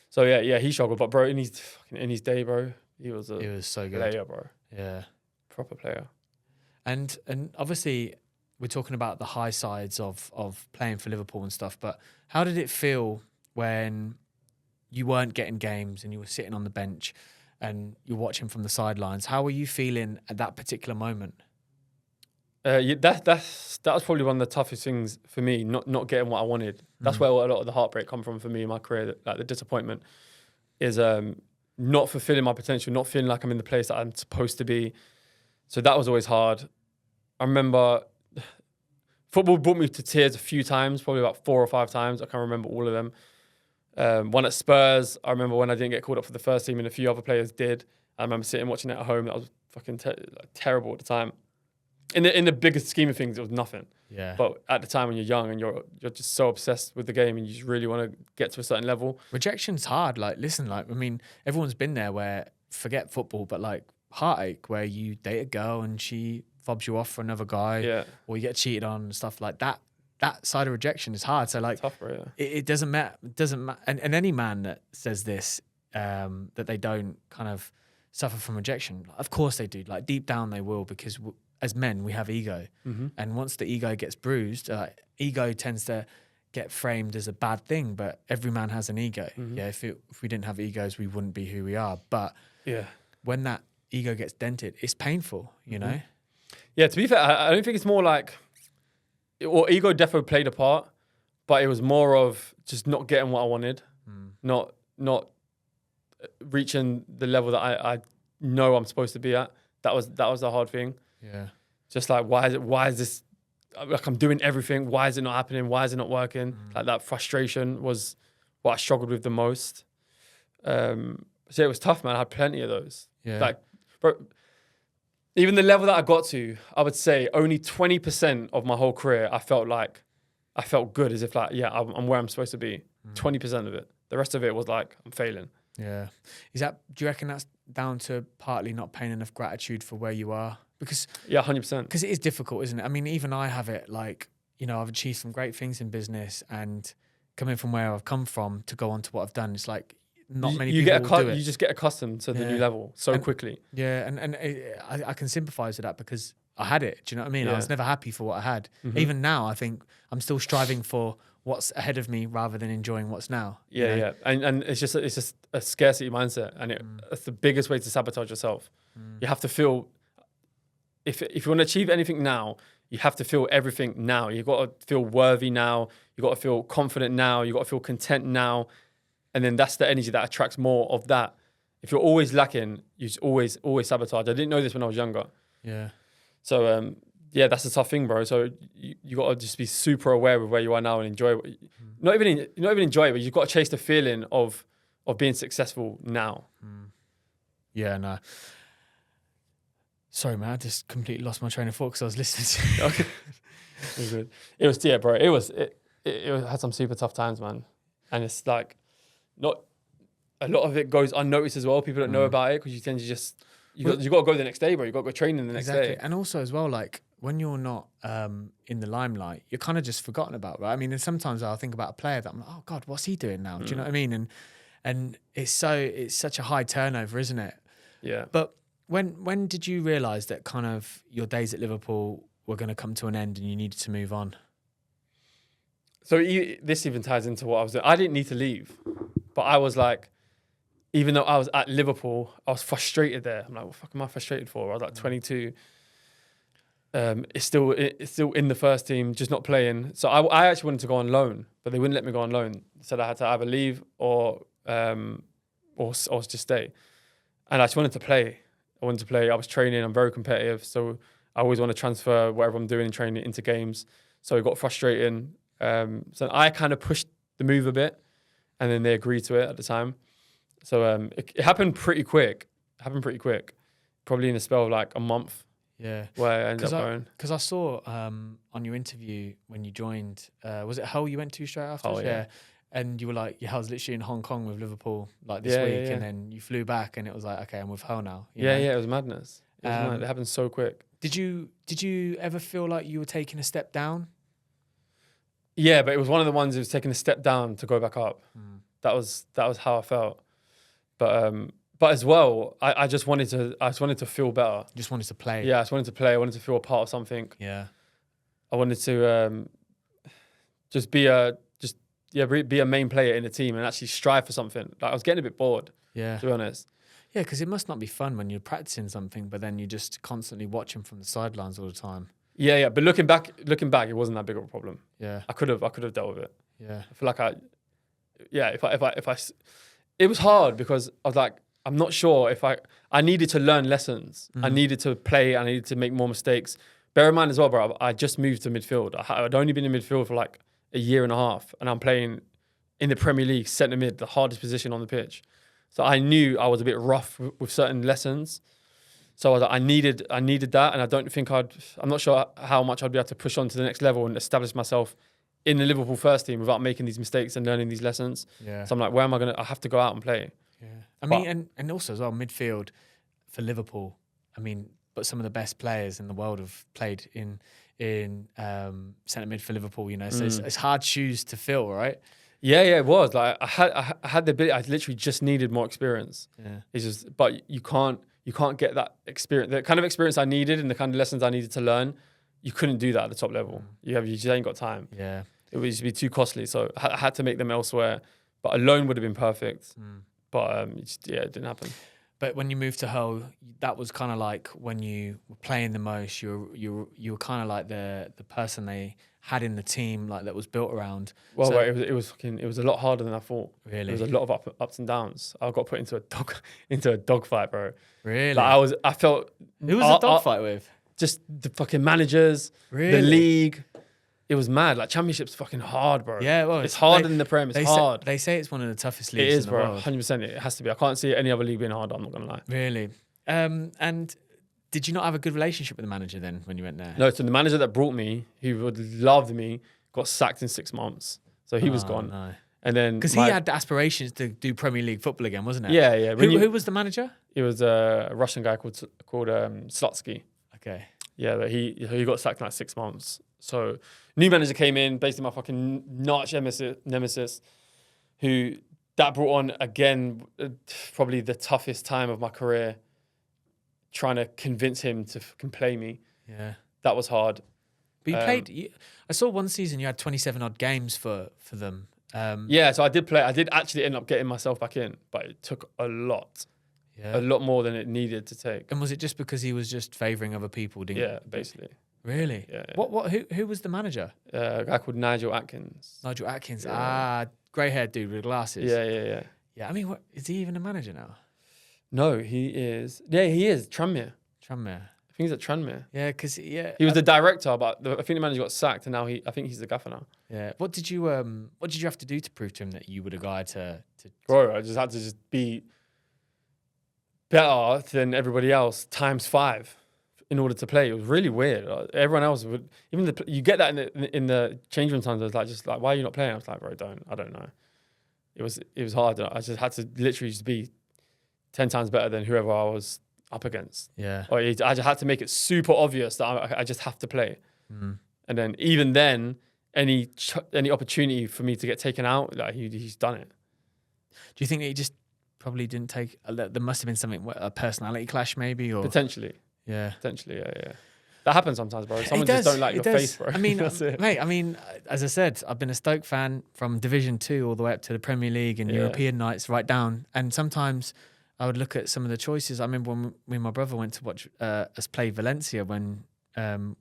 So yeah, he struggled. But bro, in his day, bro, he was so good, player, bro. Yeah, proper player. And obviously, we're talking about the high sides of playing for Liverpool and stuff. But how did it feel when you weren't getting games and you were sitting on the bench and you're watching from the sidelines? How were you feeling at that particular moment? That was probably one of the toughest things for me, not getting what I wanted. That's where a lot of the heartbreak come from for me in my career. Like the disappointment is not fulfilling my potential, not feeling like I'm in the place that I'm supposed to be. So that was always hard. I remember football brought me to tears a few times, probably about 4 or 5 times. I can't remember all of them. One at Spurs, I remember when I didn't get called up for the first team and a few other players did. I remember sitting watching it at home. That was fucking terrible at the time. In the biggest scheme of things, it was nothing. Yeah. But at the time when you're young and you're just so obsessed with the game and you just really want to get to a certain level. Rejection's hard. Like, listen, like, I mean, everyone's been there where, forget football, but like heartache, where you date a girl and she fobs you off for another guy, or you get cheated on and stuff like that. That side of rejection is hard. So like, tough, bro, it doesn't matter. And any man that says this, that they don't kind of suffer from rejection, of course they do. Like deep down they will, because as men, we have ego. And once the ego gets bruised, ego tends to get framed as a bad thing, but every man has an ego. Yeah, if we didn't have egos, we wouldn't be who we are. But when that ego gets dented, it's painful, you know? Yeah, to be fair, I don't think it's more like, or ego definitely played a part, but it was more of just not getting what I wanted, not reaching the level that I know I'm supposed to be at. That was the hard thing. Yeah. Just like, why is this, like I'm doing everything, why is it not happening? Why is it not working? Like that frustration was what I struggled with the most. So it was tough, man. I had plenty of those. Yeah. Like, bro, even the level that I got to, I would say only 20% of my whole career, I felt good, as if like, yeah, I'm where I'm supposed to be. 20% of it. The rest of it was like, I'm failing. Yeah. Do you reckon that's down to partly not paying enough gratitude for where you are? Because 100%. Because it is difficult, isn't it? I mean, even I have it. Like, you know, I've achieved some great things in business, and coming from where I've come from to go on to what I've done, it's like not many people will do it. You just get accustomed to the new level so quickly. Yeah, and I can sympathise with that because I had it. Do you know what I mean? I was never happy for what I had. Even now, I think I'm still striving for what's ahead of me rather than enjoying what's now. Yeah. And it's just a scarcity mindset, and it's the biggest way to sabotage yourself. You have to feel. If you want to achieve anything now, you have to feel everything now. You've got to feel worthy now. You've got to feel confident now. You've got to feel content now. And then that's the energy that attracts more of that. If you're always lacking, you just always sabotage. I didn't know this when I was younger. Yeah. So, that's a tough thing, bro. So you got to just be super aware of where you are now and enjoy it. Not even enjoy it, but you've got to chase the feeling of being successful now. Yeah, no. Sorry, man, I just completely lost my train of thought because I was listening to you. Okay. It was good. It was, bro. It had some super tough times, man. And it's like, not a lot of it goes unnoticed as well. People don't know about it because you tend to just, you got to go the next day, bro. You got to go training the next day. And also as well, like when you're not in the limelight, you're kind of just forgotten about, right? I mean, and sometimes I'll think about a player that I'm like, oh God, what's he doing now? Do you know what I mean? And it's such a high turnover, isn't it? Yeah. But when did you realise that kind of your days at Liverpool were going to come to an end and you needed to move on? So this even ties into what I was doing. I didn't need to leave, but I was like, even though I was at Liverpool, I was frustrated there. I'm like, what the fuck am I frustrated for? I was like 22. It's still in the first team, just not playing. So I actually wanted to go on loan, but they wouldn't let me go on loan. They said I had to either leave or just stay. And I just wanted to play. I was training. I'm very competitive, so I always want to transfer whatever I'm doing in training into games. So it got frustrating. So I kind of pushed the move a bit, and then they agreed to it at the time. So it happened pretty quick. Probably in a spell of like a month. Yeah. where I ended up going. Because I saw on your interview when you joined, was it Hull you went to straight after? Oh, yeah. And you were like, I was literally in Hong Kong with Liverpool like this Yeah, week, yeah, yeah. and then you flew back, and it was like, okay, I'm with Hull now. you Yeah, know? yeah, it was madness. It was mad. It happened so quick. Did you ever feel like you were taking a step down? Yeah, but it was one of the ones that was taking a step down to go back up. Mm. That was how I felt. But as well, I just wanted to feel better. You just wanted to play. Yeah, I just wanted to play. I wanted to feel a part of something. Yeah. I wanted to just be a main player in the team and actually strive for something. Like I was getting a bit bored, Yeah. to be honest. Yeah, because it must not be fun when you're practicing something, but then you're just constantly watching from the sidelines all the time. Yeah, yeah. But looking back, it wasn't that big of a problem. Yeah. I could have dealt with it. Yeah. I feel like it was hard because I was like, I'm not sure if I needed to learn lessons. I needed to play. I needed to make more mistakes. Bear in mind as well, bro, I just moved to midfield. I'd only been in midfield for like a year and a half, and I'm playing in the Premier League, centre mid, the hardest position on the pitch. So I knew I was a bit rough with certain lessons. So I was like, I needed that, and I don't think I'm not sure how much I'd be able to push on to the next level and establish myself in the Liverpool first team without making these mistakes and learning these lessons. Yeah. So I'm like, I have to go out and play. Yeah. I mean, and also as well, midfield for Liverpool, I mean, but some of the best players in the world have played in centre mid for Liverpool, you know, so it's hard shoes to fill, right? Yeah, it was. Like I had the ability, I literally just needed more experience. Yeah. It's just, but you can't get that experience, the kind of experience I needed and the kind of lessons I needed to learn. You couldn't do that at the top level. You just ain't got time. Yeah. It would just be too costly. So I had to make them elsewhere, but a loan would have been perfect. But it didn't happen. But when you moved to Hull, that was kind of like when you were playing the most. You were kind of like the person they had in the team, like that was built around. Well, So- it was a lot harder than I thought. Really? There was a lot of ups and downs. I got put into a dogfight, bro. Really? Like I felt. Who was the dogfight with? Just the fucking managers, Really? the league. It was mad. Like Championship's fucking hard, bro. Yeah, well, it's harder than the Prem. It's hard. They say it's one of the toughest It leagues is, in the bro. world. 100%. It has to be. I can't see any other league being harder. I'm not gonna lie. Really? And did you not have a good relationship with the manager then when you went there? No, so the manager that brought me, who would loved me, got sacked in 6 months. So he was gone. No. And then Because he had aspirations to do Premier League football again, wasn't it? Yeah, yeah. Who was the manager? It was a Russian guy called Slutsky. Okay. Yeah, but he got sacked in like 6 months. So new manager came in, basically my fucking arch nemesis, who that brought on again probably the toughest time of my career, trying to convince him to fucking play me. Yeah. That was hard. But you played. I saw one season you had 27 odd games for them. Yeah, so I did play. I did actually end up getting myself back in, but it took a lot more than it needed to take. And was it just because he was just favouring other people? Yeah, basically. Really? Yeah. Who was the manager? A guy called Nigel Atkins. Nigel Atkins. Yeah. Grey-haired dude with glasses. Yeah. Yeah. I mean, is he even a manager now? No, he is. Yeah, he is. Tranmere. Tranmere. I think he's at Tranmere. Yeah, because He was the director, but I think the manager got sacked, and now I think he's the gaffer now. Yeah. What did you have to do to prove to him that you were the guy to Bro, I just had to be better than everybody else times 5 in order to play. It was really weird. Everyone else would you get that in the change room times. I was just like, why are you not playing? I was like, bro, I don't know. It was hard. I just had to literally just be 10 times better than whoever I was up against. Yeah. Or I just had to make it super obvious that I just have to play. Mm. And then even then, any opportunity for me to get taken out, like he's done it. Do you think that he just probably didn't take? There must have been something, a personality clash, maybe, or Potentially, yeah. Yeah. That happens sometimes, bro. Someone It just does, don't like it your does. face, bro. I mean, That's it. mate. I mean, as I said, I've been a Stoke fan from Division 2 all the way up to the Premier League and European nights, right down. And sometimes I would look at some of the choices. I remember when me and my brother went to watch us play Valencia when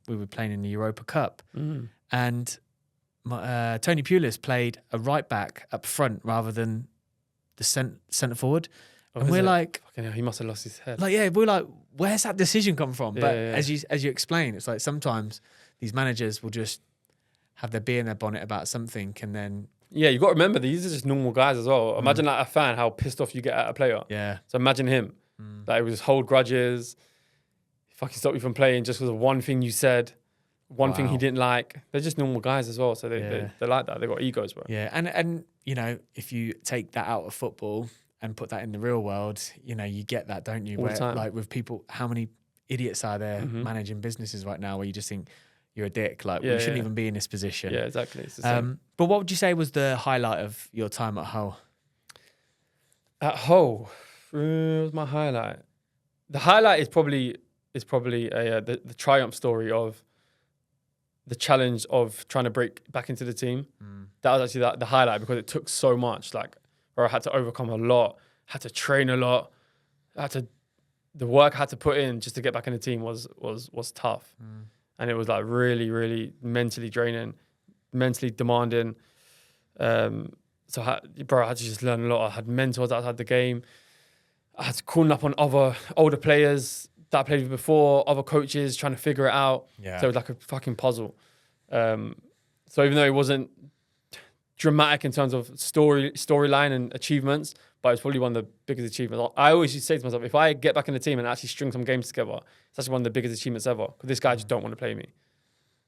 we were playing in the Europa Cup, and Tony Pulis played a right back up front rather than the centre forward. Oh, And is we're it? like, Fucking hell, he must have lost his head. we're like, where's that decision come from? Yeah, But yeah. as you explain, it's like sometimes these managers will just have their bee in their bonnet about something, and then Yeah, you got to remember these are just normal guys as well. Imagine like a fan how pissed off you get at a player. yeah, So imagine him. Like he would just hold grudges, fucking stop you from playing just because of one thing you said, one thing he didn't like. They're just normal guys as well, so they like that. They got egos, bro. Yeah, and you know, if you take that out of football and put that in the real world, you know, you get that, don't you? All the time. Like with people, how many idiots are there managing businesses right now where you just think you're a dick, like we shouldn't even be in this position. Yeah, exactly. It's the same. But what would you say was the highlight of your time at Hull? At Hull, what was my highlight? The highlight is probably the triumph story of the challenge of trying to break back into the team. That was actually the highlight because it took so much. Like, where I had to overcome a lot, had to train a lot, the work I had to put in just to get back in the team was tough. And it was like really, really mentally draining, mentally demanding. So I had to just learn a lot. I had mentors outside the game. I had to call up on other older players that I played with before, other coaches, trying to figure it out. Yeah. So it was like a fucking puzzle. So even though it wasn't dramatic in terms of storyline and achievements, but it's probably one of the biggest achievements. I always used to say to myself, if I get back in the team and actually string some games together, it's actually one of the biggest achievements ever. Because this guy just don't want to play me.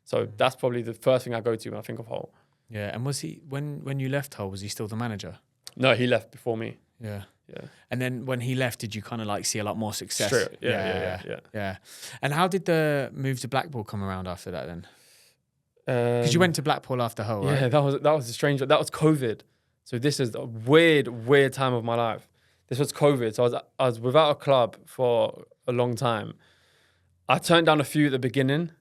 So that's probably the first thing I go to when I think of Hull. Yeah, and was he when you left Hull? Was he still the manager? No, he left before me. Yeah. Yeah. And then when he left, did you kind of like see a lot more success? Straight. Yeah. And how did the move to Blackpool come around after that then? Because you went to Blackpool after Hull, right? Yeah, that was a strange. That was COVID. So this is a weird time of my life. This was COVID. So I was without a club for a long time. I turned down a few at the beginning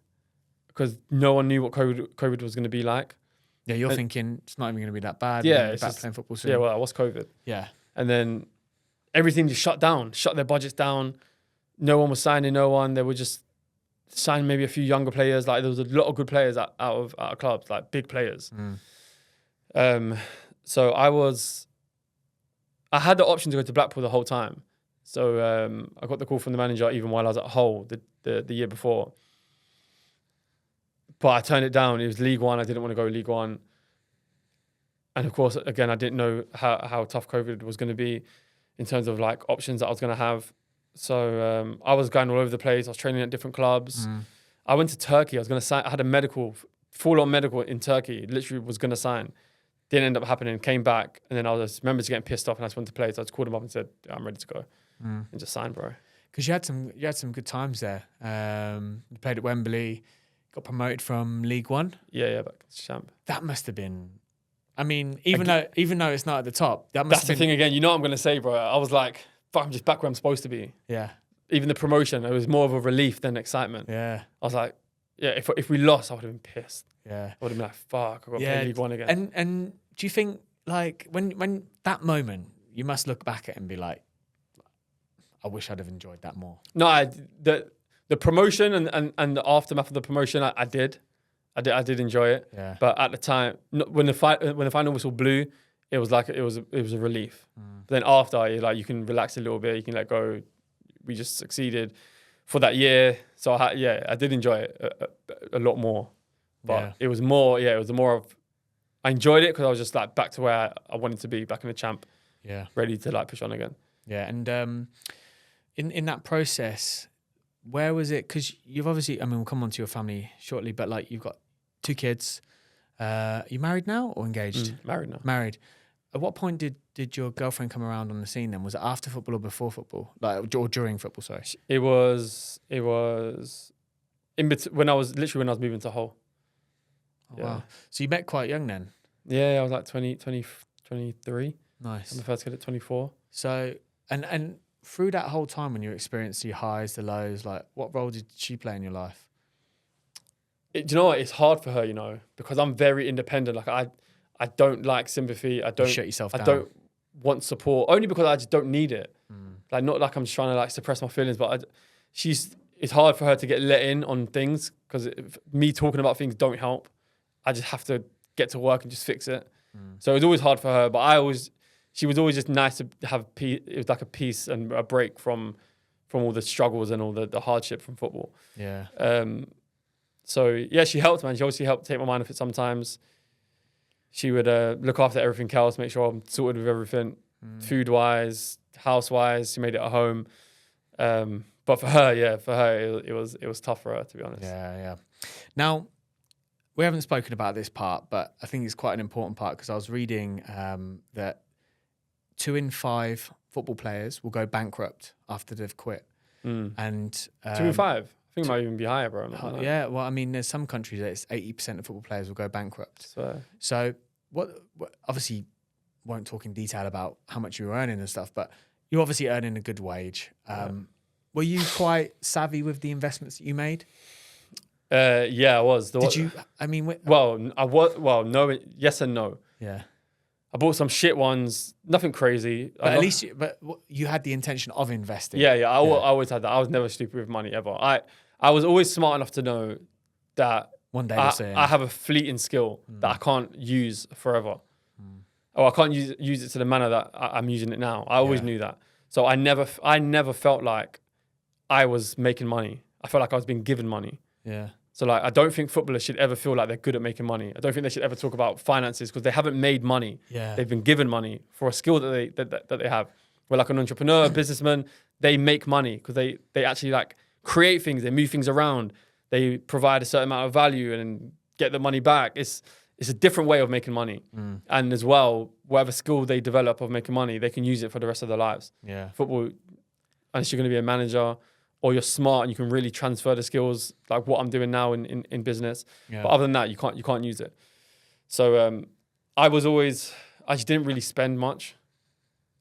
because no one knew what COVID was going to be like. Yeah, you're thinking it's not even going to be that bad. Yeah, it's back playing football soon. Yeah, well, that was COVID. Yeah. And then everything just shut their budgets down. No one was signing no one. They were just signing maybe a few younger players. Like there was a lot of good players out of clubs, like big players. So I had the option to go to Blackpool the whole time. So I got the call from the manager even while I was at Hull the year before. But I turned it down. It was League One. I didn't want to go League One. And of course, again, I didn't know how tough COVID was going to be in terms of like options that I was going to have. So I was going all over the place. I was training at different clubs. I went to Turkey. I was going to sign. I had a full-on medical in Turkey. Literally was going to sign. Didn't end up happening. Came back. And then I remember just getting pissed off and I just wanted to play. So I just called him up and said, I'm ready to go. And just signed, bro. Because you had some good times there. You played at Wembley. Got promoted from League One. Yeah, back to champ. That must have been... I mean, even though it's not at the top, that's the thing again. You know what I'm going to say, bro? I was like, fuck, I'm just back where I'm supposed to be. Yeah. Even the promotion, it was more of a relief than excitement. Yeah. I was like, yeah, if we lost, I would have been pissed. Yeah. I would have been like, fuck, I've got to play League One again. And do you think, like, when that moment, you must look back at it and be like, I wish I'd have enjoyed that more. No, the promotion and the aftermath of the promotion, I did. I did enjoy it. Yeah. But at the time, when the final whistle blew, it was like it was a relief. But then after, you can relax a little bit. You can let go. We just succeeded for that year. So I did enjoy it a lot more. But it was more. Yeah, it was more of. I enjoyed it because I was just like back to where I wanted to be, back in the champ. Yeah. Ready to like push on again. Yeah, and in that process, where was it? Because you've obviously, I mean, we'll come on to your family shortly, but like you've got 2 kids. You married now or engaged? Married now. Married. At what point did your girlfriend come around on the scene then? Was it after football or before football? Like, or during football, sorry? It was when I was moving to Hull. Oh, yeah. Wow. So you met quite young then? Yeah, I was like 23. Nice. I'm the first kid at 24. So, and through that whole time when you experienced the highs, the lows, like what role did she play in your life? Do you know what? It's hard for her, because I'm very independent. Like I don't like sympathy. I don't shut yourself down. I don't want support only because I just don't need it. Like not like I'm just trying to like suppress my feelings, but it's hard for her to get let in on things because me talking about things don't help. I just have to get to work and just fix it. So it was always hard for her, but she was always just nice to have peace. It was like a peace and a break from all the struggles and all the hardship from football. Yeah. So yeah, she helped, man. She obviously helped take my mind off it sometimes. She would look after everything else, make sure I'm sorted with everything, food-wise, house-wise. She made it at home. But for her, it was tough for her, to be honest. Yeah. Now, we haven't spoken about this part, but I think it's quite an important part because I was reading that 2 in 5 football players will go bankrupt after they've quit. And 2 in 5? I think it might even be higher, bro. Yeah, well, I mean, there's some countries that it's 80% of football players will go bankrupt. So what obviously won't talk in detail about how much you were earning and stuff, but you're obviously earning a good wage. Were you quite savvy with the investments that you made? Yeah, I was. Did you? I mean, well, I was. Well, no, yes and no. Yeah. I bought some shit ones, nothing crazy. But at least, you had the intention of investing. Yeah. I always had that. I was never stupid with money ever. I was always smart enough to know that one day I have a fleeting skill that I can't use forever. Or I can't use it to the manner that I'm using it now. I always knew that. So I never felt like I was making money. I felt like I was being given money. Yeah. So like, I don't think footballers should ever feel like they're good at making money. I don't think they should ever talk about finances because they haven't made money. Yeah. They've been given money for a skill that they have. Where like an entrepreneur, a businessman, they make money because they actually like create things. They move things around. They provide a certain amount of value and get the money back. It's a different way of making money. And as well, whatever skill they develop of making money, they can use it for the rest of their lives. Yeah. Football, unless you're going to be a manager or you're smart and you can really transfer the skills like what I'm doing now in business. Yeah. But other than that, you can't use it. So I just didn't really spend much.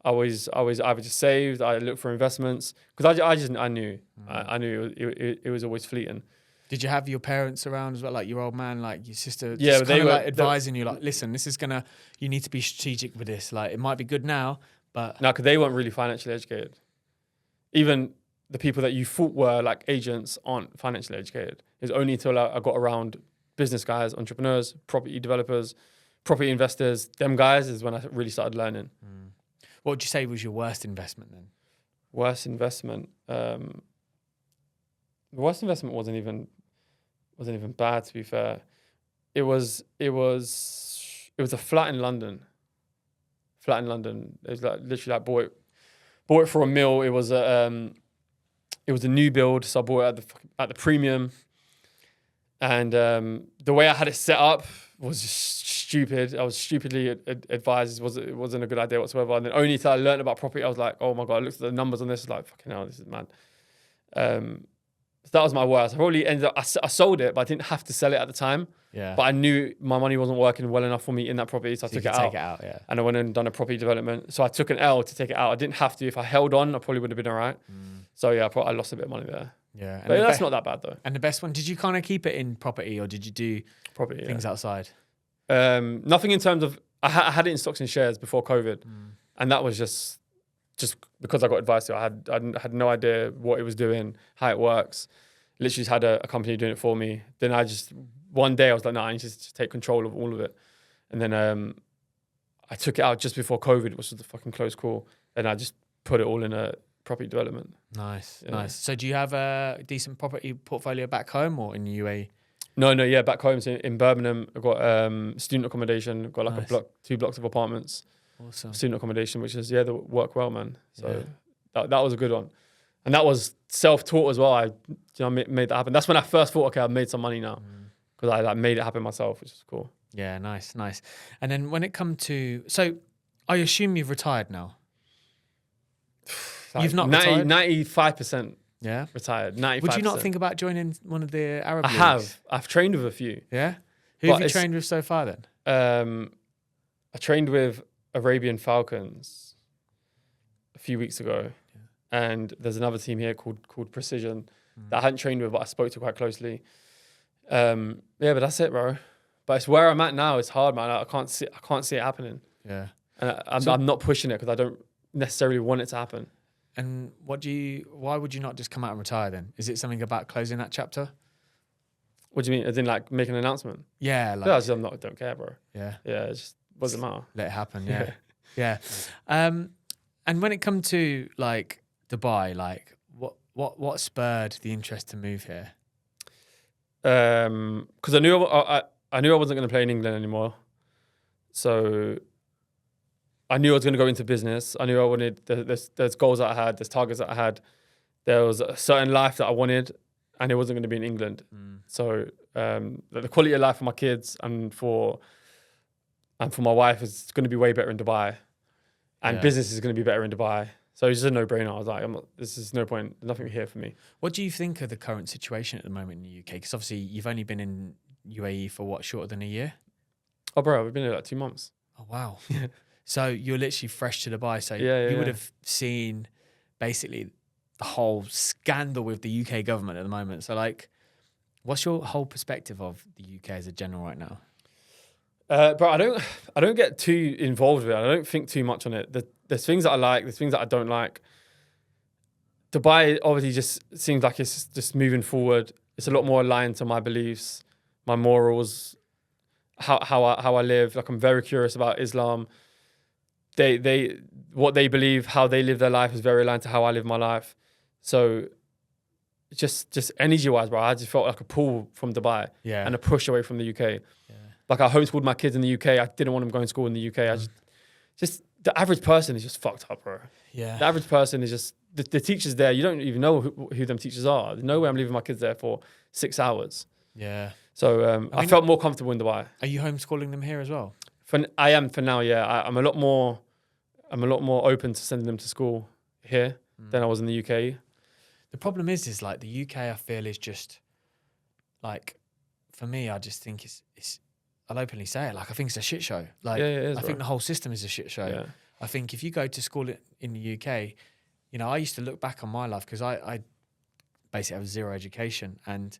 I either just saved, I looked for investments because I knew it was always fleeting. Did you have your parents around as well, like your old man, like your sister? Yeah, they were like advising you, like, listen, you need to be strategic with this. Like, it might be good now, but no, because they weren't really financially educated. Even the people that you thought were like agents aren't financially educated. It's only until I got around business guys, entrepreneurs, property developers, property investors. Them guys is when I really started learning. What would you say was your worst investment then? Worst investment. The worst investment wasn't even bad, to be fair. It was a flat in London. It was like literally like bought it for a mil. It was a new build, so I bought it at the premium. And the way I had it set up was just stupid. I was stupidly advised it wasn't a good idea whatsoever. And then only until I learned about property, I was like, oh my God, I looked at the numbers on this, like, fucking hell, this is mad. So that was my worst. I probably ended up, I sold it, but I didn't have to sell it at the time. Yeah. But I knew my money wasn't working well enough for me in that property, so I took it out. Take it out, yeah. And I went and done a property development. So I took an L to take it out. I didn't have to. If I held on, I probably would have been all right. So yeah, I lost a bit of money there. Yeah. But that's not that bad though. And the best one, did you kind of keep it in property or did you do property things outside? Nothing in terms of, I had it in stocks and shares before COVID. And that was just because I got advice. I had no idea what it was doing, how it works. Literally just had a company doing it for me. Then one day I was like, no, I need to take control of all of it. And then I took it out just before COVID, which was the fucking close call. And I just put it all in a property development. Nice. So do you have a decent property portfolio back home or in UAE? No, yeah, back home. So in Birmingham, I've got student accommodation. I've got like 2 blocks of apartments. Awesome. Student accommodation, which is, they work well, man. So that was a good one. And that was self-taught as well. I made that happen. That's when I first thought, okay, I've made some money now. Because I made it happen myself, which is cool. Yeah, nice. And then when it comes to... So I assume you've retired now? Like you've not retired? 95% retired. 95%. Would you not think about joining one of the Arab leagues? have. I've trained with a few. Yeah? Who have you trained with so far then? I trained with Arabian Falcons a few weeks ago. And there's another team here called Precision that I hadn't trained with, but I spoke to quite closely. But that's it, bro. But it's where I'm at now. It's hard, man. I can't see it happening. Yeah. And I'm not pushing it because I don't necessarily want it to happen. And why would you not just come out and retire then? Is it something about closing that chapter? What do you mean? As in like make an announcement? Yeah. I don't care, bro. Yeah. Yeah. It just doesn't matter. Let it happen. Yeah. Yeah. And when it comes to like Dubai, like what spurred the interest to move here? Because I knew I wasn't going to play in England anymore, so I knew I was going to go into business. I knew I wanted there's goals that I had, there's targets that I had there was a certain life that I wanted, and it wasn't going to be in England. So the quality of life for my kids and for my wife is going to be way better in Dubai, and business is going to be better in Dubai. So it's just a no-brainer. I was like, this is no point. There's nothing here for me. What do you think of the current situation at the moment in the UK? Because obviously you've only been in UAE for what, shorter than a year? Oh, bro, we've been here like 2 months. Oh, wow. So you're literally fresh to Dubai. So you would have seen basically the whole scandal with the UK government at the moment. So like, what's your whole perspective of the UK as a general right now? But I don't get too involved with it. I don't think too much on it. There's things that I like. There's things that I don't like. Dubai obviously just seems like it's just moving forward. It's a lot more aligned to my beliefs, my morals, how I live. Like, I'm very curious about Islam. They what they believe, how they live their life is very aligned to how I live my life. So just energy wise, bro, I just felt like a pull from Dubai and a push away from the UK. Like, I homeschooled my kids in the UK. I didn't want them going to school in the UK. I just the average person is just fucked up, bro. Yeah. The average person is just, the teachers there, you don't even know who them teachers are. There's no way I'm leaving my kids there for 6 hours. Yeah. So I felt more comfortable in Dubai. Are you homeschooling them here as well? I am for now, yeah. I'm a lot more open to sending them to school here than I was in the UK. The problem is like the UK, I feel, is just like, for me, I just think it's I'll openly say it, like, I think it's a shit show. Like, I think the whole system is a shit show. Yeah. I think if you go to school in the UK, you know, I used to look back on my life because I basically have zero education, and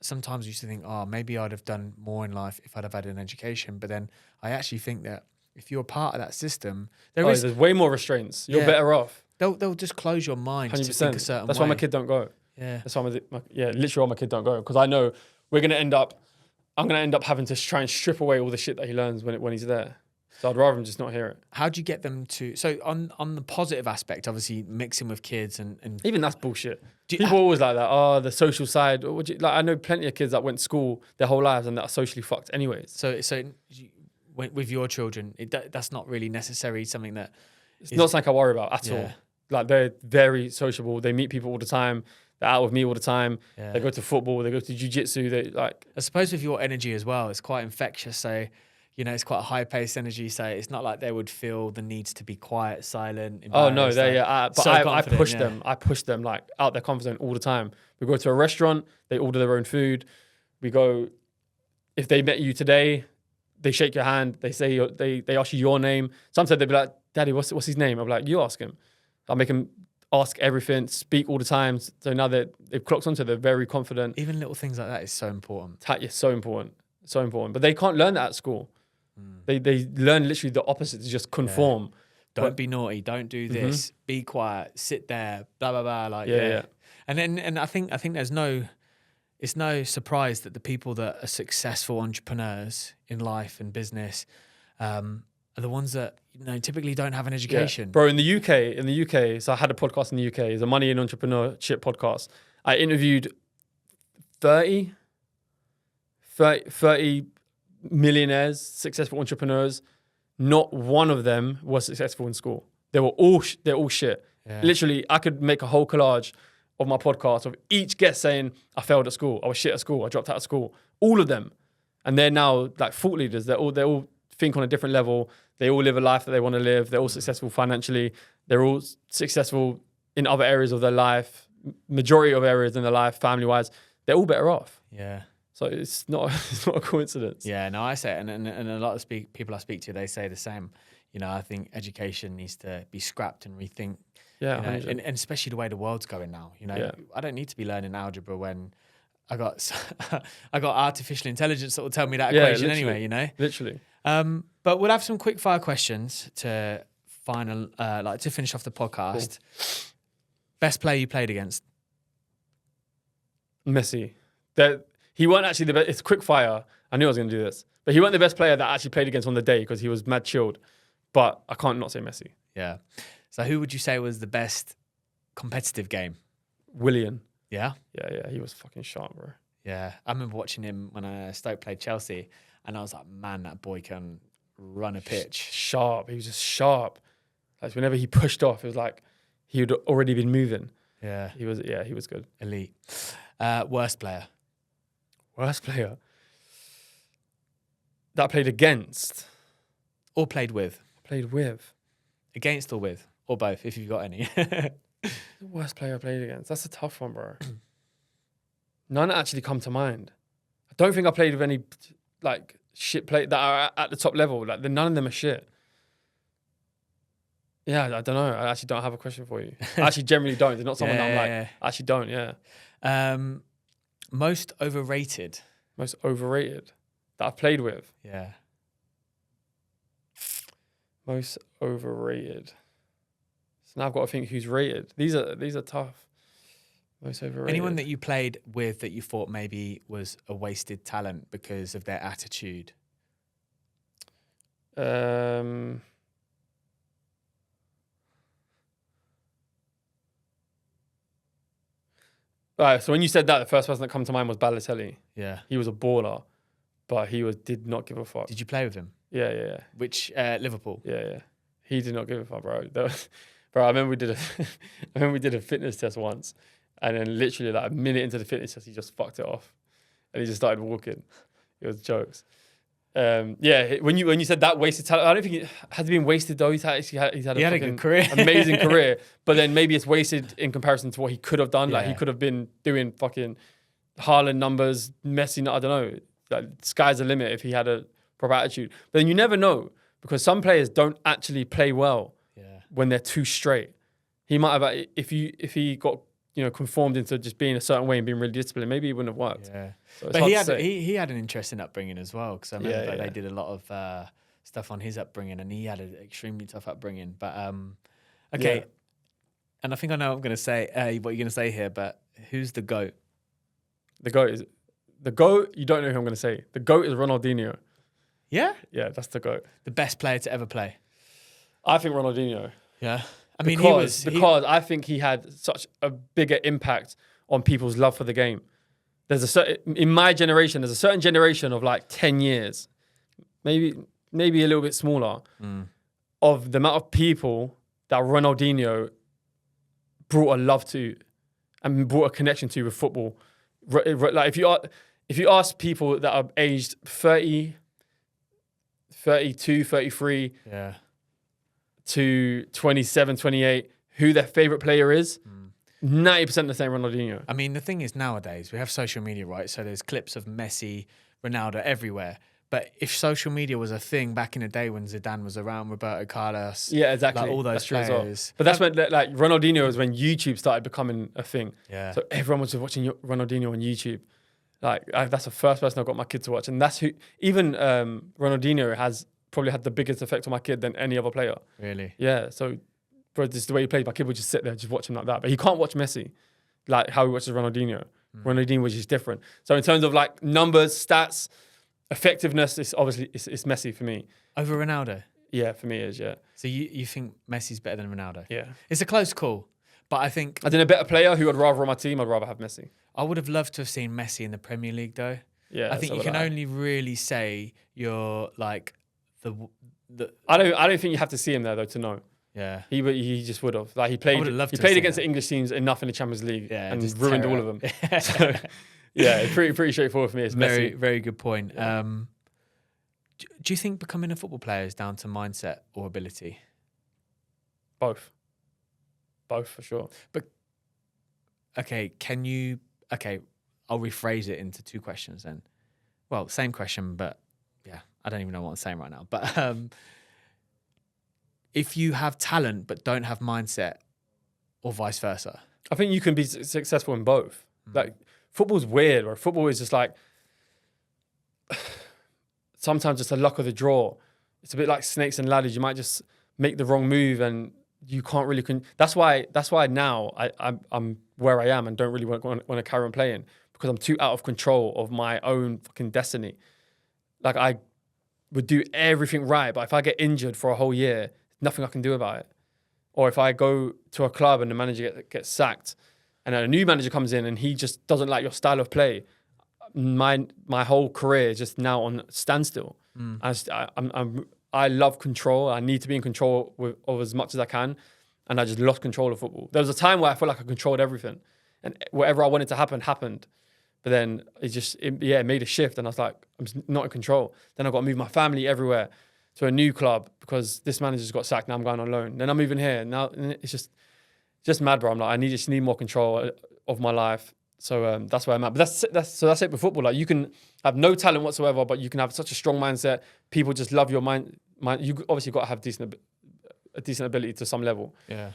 sometimes I used to think, oh, maybe I'd have done more in life if I'd have had an education. But then I actually think that if you're part of that system, there's way more restraints. You're better off. They'll just close your mind 100%. To think a certain That's way. why my kid don't go. Yeah. That's why literally why my kid don't go, because I know I'm going to end up having to try and strip away all the shit that he learns when he's there. So I'd rather him just not hear it. How do you get them to... So on the positive aspect, obviously mixing with kids and even that's bullshit. People always like that. Oh, the social side. I know plenty of kids that went to school their whole lives and that are socially fucked anyways. So with your children, that's not really necessarily something that... It's not something I worry about at all. Like, they're very sociable. They meet people all the time. They're out with me all the time. Yeah. They go to football. They go to jiu-jitsu. They like... I suppose with your energy as well, it's quite infectious. So, you know, it's quite a high-paced energy. So it's not like they would feel the needs to be quiet, silent. Oh, no. I push them. I push them, like, out their comfort zone all the time. We go to a restaurant. They order their own food. We go... If they met you today, they shake your hand. They say... They ask you your name. Sometimes they'll be like, Daddy, what's his name? I'll be like, you ask him. I'll make him... ask everything, speak all the time. So now they've clocked onto it, they're very confident. Even little things like that is so important. It's so important. So important. But they can't learn that at school. They learn literally the opposite, to just conform. Yeah. Don't be naughty, don't do this, be quiet, sit there, blah, blah, blah. Like, And I think it's no surprise that the people that are successful entrepreneurs in life and business are the ones that, you know, typically don't have an education. Yeah. Bro, in the UK, so I had a podcast in the UK. It's a money and entrepreneurship podcast. I interviewed 30 millionaires, successful entrepreneurs. Not one of them was successful in school. They're all shit. Yeah. Literally, I could make a whole collage of my podcast of each guest saying, I failed at school, I was shit at school, I dropped out of school. All of them. And they're now like thought leaders. They all think on a different level. They all live a life that they want to live. They're all successful financially. They're all successful in other areas of their life, majority of areas in their life, family-wise. They're all better off. Yeah. So it's not a coincidence. Yeah, no, I say it. And a lot of people I speak to, they say the same. You know, I think education needs to be scrapped and rethink. Yeah, you know, and especially the way the world's going now. You know, I don't need to be learning algebra when I got artificial intelligence that will tell me that equation anyway, you know? Literally. But we'll have some quick fire questions to to finish off the podcast. Cool. Best player you played against? Messi. He wasn't actually the best. It's quick fire. I knew I was going to do this. But he wasn't the best player that I actually played against on the day because he was mad chilled. But I can't not say Messi. Yeah. So who would you say was the best competitive game? Willian. Yeah? Yeah. He was fucking sharp, bro. Yeah. I remember watching him when Stoke played Chelsea. And I was like, man, that boy can run a pitch. Sharp. He was just sharp. Like, whenever he pushed off, it was like he had already been moving. Yeah. He was good. Elite. Worst player. Worst player that I played against. Or played with. Played with. Against or with. Or both, if you've got any. The worst player I played against. That's a tough one, bro. None actually come to mind. I don't think I played with any like shit play that are at the top level. Like none of them are shit. Yeah, I don't know. I actually don't have a question for you. I actually generally don't. They're not someone that I'm like, I actually don't, yeah. Most overrated. Most overrated that I've played with. Yeah. Most overrated. So now I've got to think who's rated. These are tough. Most overrated. Anyone that you played with that you thought maybe was a wasted talent because of their attitude? Right, so when you said that, the first person that come to mind was Balotelli. Yeah. He was a baller, but did not give a fuck. Did you play with him? Yeah. Which Liverpool? Yeah. He did not give a fuck, bro. Bro, I remember we did a fitness test once, and then literally like a minute into the fitness test, he just fucked it off, and he just started walking. It was jokes. Yeah, when you said that wasted talent, I don't think it had been wasted though. He's had a good career, amazing career. But then maybe it's wasted in comparison to what he could have done. Yeah. Like he could have been doing fucking Haaland numbers, Messi. I don't know. Like sky's the limit if he had a proper attitude. But then you never know because some players don't actually play well when they're too straight. He might have if he got conformed into just being a certain way and being really disciplined, maybe it wouldn't have worked. Yeah, so but he had an interesting upbringing as well because I remember they did a lot of stuff on his upbringing and he had an extremely tough upbringing. But okay, and I think I know what I'm going to say. What you're going to say here, but who's the GOAT? The GOAT. You don't know who I'm going to say. The GOAT is Ronaldinho. Yeah, that's the GOAT. The best player to ever play. I think Ronaldinho. Yeah. Because I think he had such a bigger impact on people's love for the game. In my generation, there's a certain generation of like 10 years, maybe a little bit smaller, of the amount of people that Ronaldinho brought a love to and brought a connection to with football. Like if you ask people that are aged 30, 32, 33, to 27, 28, who their favourite player is, 90% the same Ronaldinho. I mean, the thing is nowadays, we have social media, right? So there's clips of Messi, Ronaldo everywhere. But if social media was a thing back in the day when Zidane was around, Roberto Carlos, exactly, like all those players. But that's when, like, Ronaldinho was when YouTube started becoming a thing. Yeah. So everyone was just watching Ronaldinho on YouTube. Like, that's the first person I got my kid to watch. And that's who, even Ronaldinho has probably had the biggest effect on my kid than any other player. Really? Yeah. So, bro, this is the way he plays. My kid would just sit there, just watch him like that. But he can't watch Messi, like how he watches Ronaldinho. Ronaldinho was just different. So in terms of like numbers, stats, effectiveness, it's obviously it's Messi for me. Over Ronaldo? Yeah, for me it is, yeah. So you think Messi's better than Ronaldo? Yeah. It's a close call, but I think... I think a better player who I'd rather on my team, I'd rather have Messi. I would have loved to have seen Messi in the Premier League though. Yeah. I think you can only really say you're like the... I don't think you have to see him there though to know. Yeah. He just would have. Like he played against the English teams enough in the Champions League and ruined all of them. So, yeah, it's pretty straightforward for me. It's very, Messi. very good point. Yeah. Do you think becoming a football player is down to mindset or ability? Both for sure. But okay, I'll rephrase it into two questions then. Well, same question, but yeah, I don't even know what I'm saying right now. But if you have talent but don't have mindset, or vice versa, I think you can be successful in both. Like football's weird, or football is just like sometimes it's the luck of the draw. It's a bit like snakes and ladders. You might just make the wrong move and you can't really. That's why now I'm where I am and don't really want to carry on playing because I'm too out of control of my own fucking destiny. Like I would do everything right, but if I get injured for a whole year, nothing I can do about it. Or if I go to a club and the manager gets sacked and then a new manager comes in and he just doesn't like your style of play, my whole career is just now on standstill. I love control. I need to be in control of as much as I can. and I just lost control of football. There was a time where I felt like I controlled everything, and whatever I wanted to happen happened. But then it made a shift, and I was like, I'm just not in control. Then I got to move my family everywhere to a new club because this manager's got sacked. Now I'm going on loan. Then I'm moving here. Now it's just mad, bro. I'm like, I just need more control of my life. So that's where I'm at. But that's it with football. Like, you can have no talent whatsoever, but you can have such a strong mindset. People just love your mind. You obviously got to have a decent ability to some level. Yeah.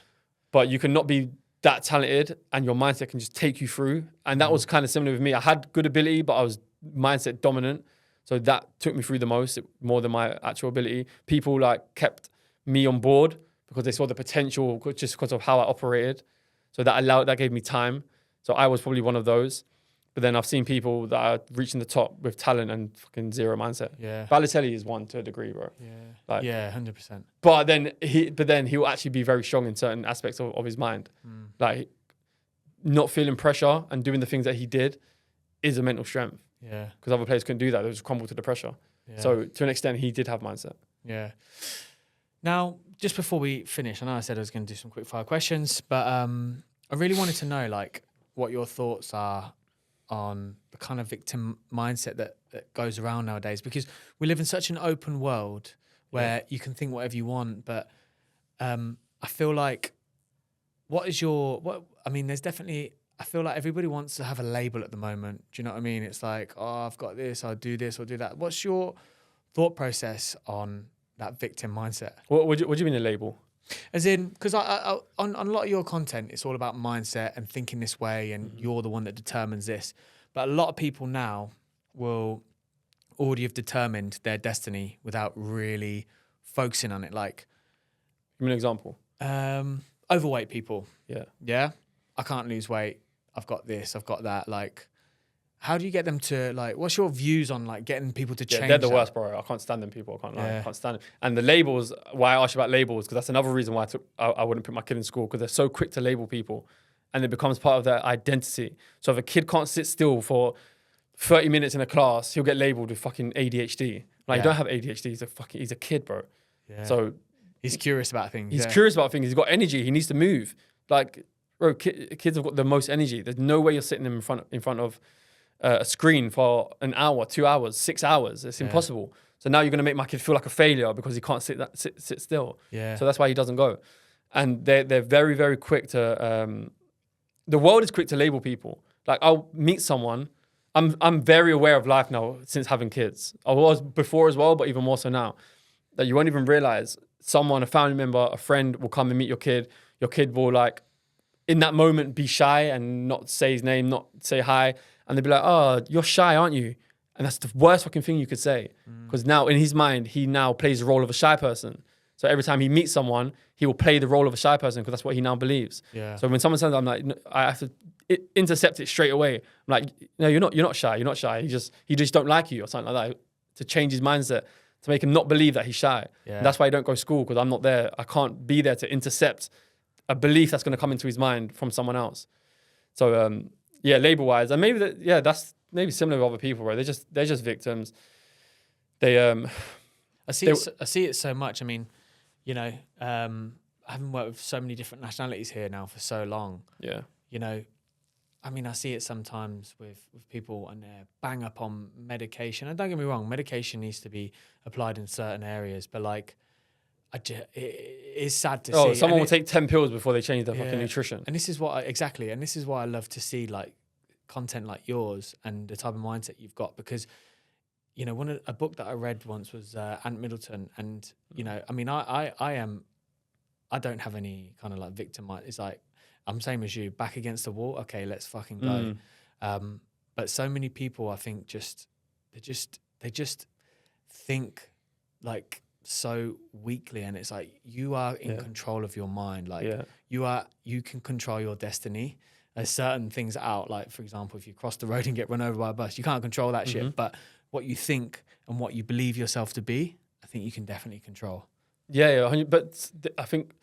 But you cannot be that talented, and your mindset can just take you through. And that was kind of similar with me. I had good ability, but I was mindset dominant. So that took me through the most, more than my actual ability. People like kept me on board because they saw the potential just because of how I operated. So that gave me time. So I was probably one of those. But then I've seen people that are reaching the top with talent and fucking zero mindset. Yeah. Balotelli is one to a degree, bro. Yeah. Like, yeah, 100%. But then he will actually be very strong in certain aspects of his mind. Like, not feeling pressure and doing the things that he did is a mental strength. Yeah. Because other players couldn't do that. They just crumble to the pressure. Yeah. So to an extent, he did have mindset. Yeah. Now, just before we finish, I know I said I was going to do some quick fire questions, but I really wanted to know, like, what your thoughts are on the kind of victim mindset that goes around nowadays, because we live in such an open world where you can think whatever you want, but I feel like there's definitely, I feel like everybody wants to have a label at the moment. Do you know what I mean? It's like, oh, I've got this, I'll do this, I'll do that. What's your thought process on that victim mindset? What do you mean a label? As in, because on a lot of your content, it's all about mindset and thinking this way, and you're the one that determines this. But a lot of people now will already have determined their destiny without really focusing on it. Like, Give me an example. Overweight people. Yeah. Yeah? I can't lose weight. I've got this, I've got that. Like, how do you get them to, like, what's your views on, like, getting people to change? They're the worst, bro. I can't stand them people. I can't lie. Yeah. I can't stand them. And the labels, why I asked you about labels, because that's another reason why I wouldn't put my kid in school, because they're so quick to label people and it becomes part of their identity. So if a kid can't sit still for 30 minutes in a class, he'll get labeled with fucking ADHD. Like, you don't have ADHD. He's a kid, bro. Yeah. So he's curious about things. He's curious about things. He's got energy. He needs to move. Like, bro, kids have got the most energy. There's no way you're sitting in front of a screen for an hour, 2 hours, 6 hours. It's impossible. So now you're going to make my kid feel like a failure because he can't sit still. Yeah. So that's why he doesn't go. And they're very, very quick to. The world is quick to label people. Like, I'll meet someone. I'm very aware of life now since having kids. I was before as well, but even more so now. That you won't even realize someone, a family member, a friend will come and meet your kid. Your kid will, like, in that moment be shy and not say his name, not say hi. And they'll be like, oh, you're shy, aren't you? And that's the worst fucking thing you could say. Because now in his mind, he now plays the role of a shy person. So every time he meets someone, he will play the role of a shy person because that's what he now believes. Yeah. So when someone says that, I'm like, I have to intercept it straight away. I'm like, no, you're not shy. You're not shy. He just don't like you or something like that, to change his mindset, to make him not believe that he's shy. Yeah. And that's why I don't go to school, because I'm not there. I can't be there to intercept a belief that's going to come into his mind from someone else. So label wise, and maybe that's maybe similar with other people, right? They're just victims. I see it so much. I mean, you know, having worked with so many different nationalities here now for so long. Yeah. You know, I mean, I see it sometimes with people, and they're bang up on medication. And don't get me wrong, medication needs to be applied in certain areas, but like, it is sad to see. Oh, someone will take 10 pills before they change their fucking nutrition. And this is what and this is why I love to see, like, content like yours and the type of mindset you've got, because, you know, a book that I read once was Ant Middleton, and, you know, I mean, I don't have any kind of like victim mind. It's like, I'm same as you, back against the wall. Okay, let's fucking go. But so many people, I think, they just think like so weakly, and it's like, you are in control of your mind. Like you can control your destiny. There's certain things out, like, for example, if you cross the road and get run over by a bus, you can't control that shit. But what you think and what you believe yourself to be, I think you can definitely control. Yeah. But I think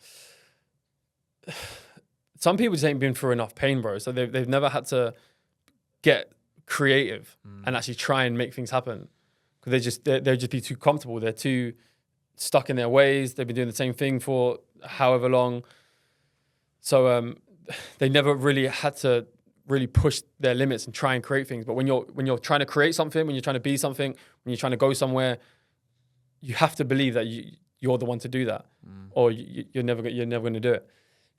some people just ain't been through enough pain, bro. So they've never had to get creative and actually try and make things happen, because they'll just be too comfortable. They're too stuck in their ways. They've been doing the same thing for however long. So they never really had to really push their limits and try and create things. But when you're trying to create something, when you're trying to be something, when you're trying to go somewhere, you have to believe that you're the one to do that, or you're never going to do it.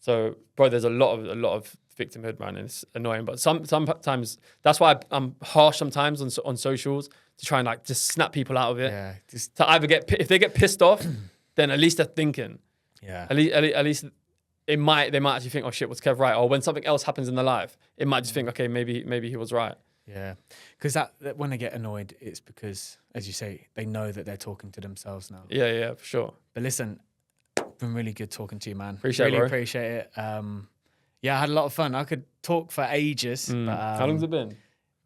So, bro, there's a lot of victimhood, man, and it's annoying. But sometimes that's why I'm harsh sometimes on socials to try and like just snap people out of it. Yeah, just To either if they get pissed off, then at least they're thinking. yeah. At least they might actually think, oh shit, was Kev right? Or when something else happens in their life, it might just think, okay, maybe he was right. Yeah, because that when they get annoyed, it's because, as you say, they know that they're talking to themselves now. Yeah, for sure. But listen, been really good talking to you, man. Appreciate it. Yeah, I had a lot of fun. I could talk for ages. But, How long's it been?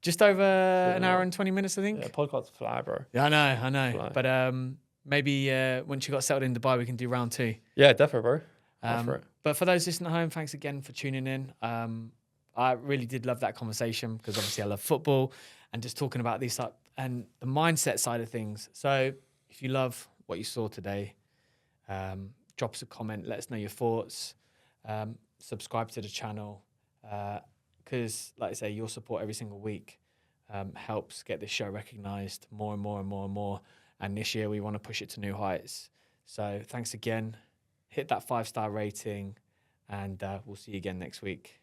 Just over an hour and 20 minutes, I think. Yeah, podcasts fly, bro. Yeah, I know. Fly. But maybe once you got settled in Dubai, we can do round 2. Yeah, definitely, bro. But for those listening at home, thanks again for tuning in. I really did love that conversation because obviously I love football and just talking about these and the mindset side of things. So if you love what you saw today, drop us a comment, let us know your thoughts, subscribe to the channel because, like I say, your support every single week helps get this show recognised more and more and more and more. And this year we want to push it to new heights. So thanks again. Hit that 5-star rating and we'll see you again next week.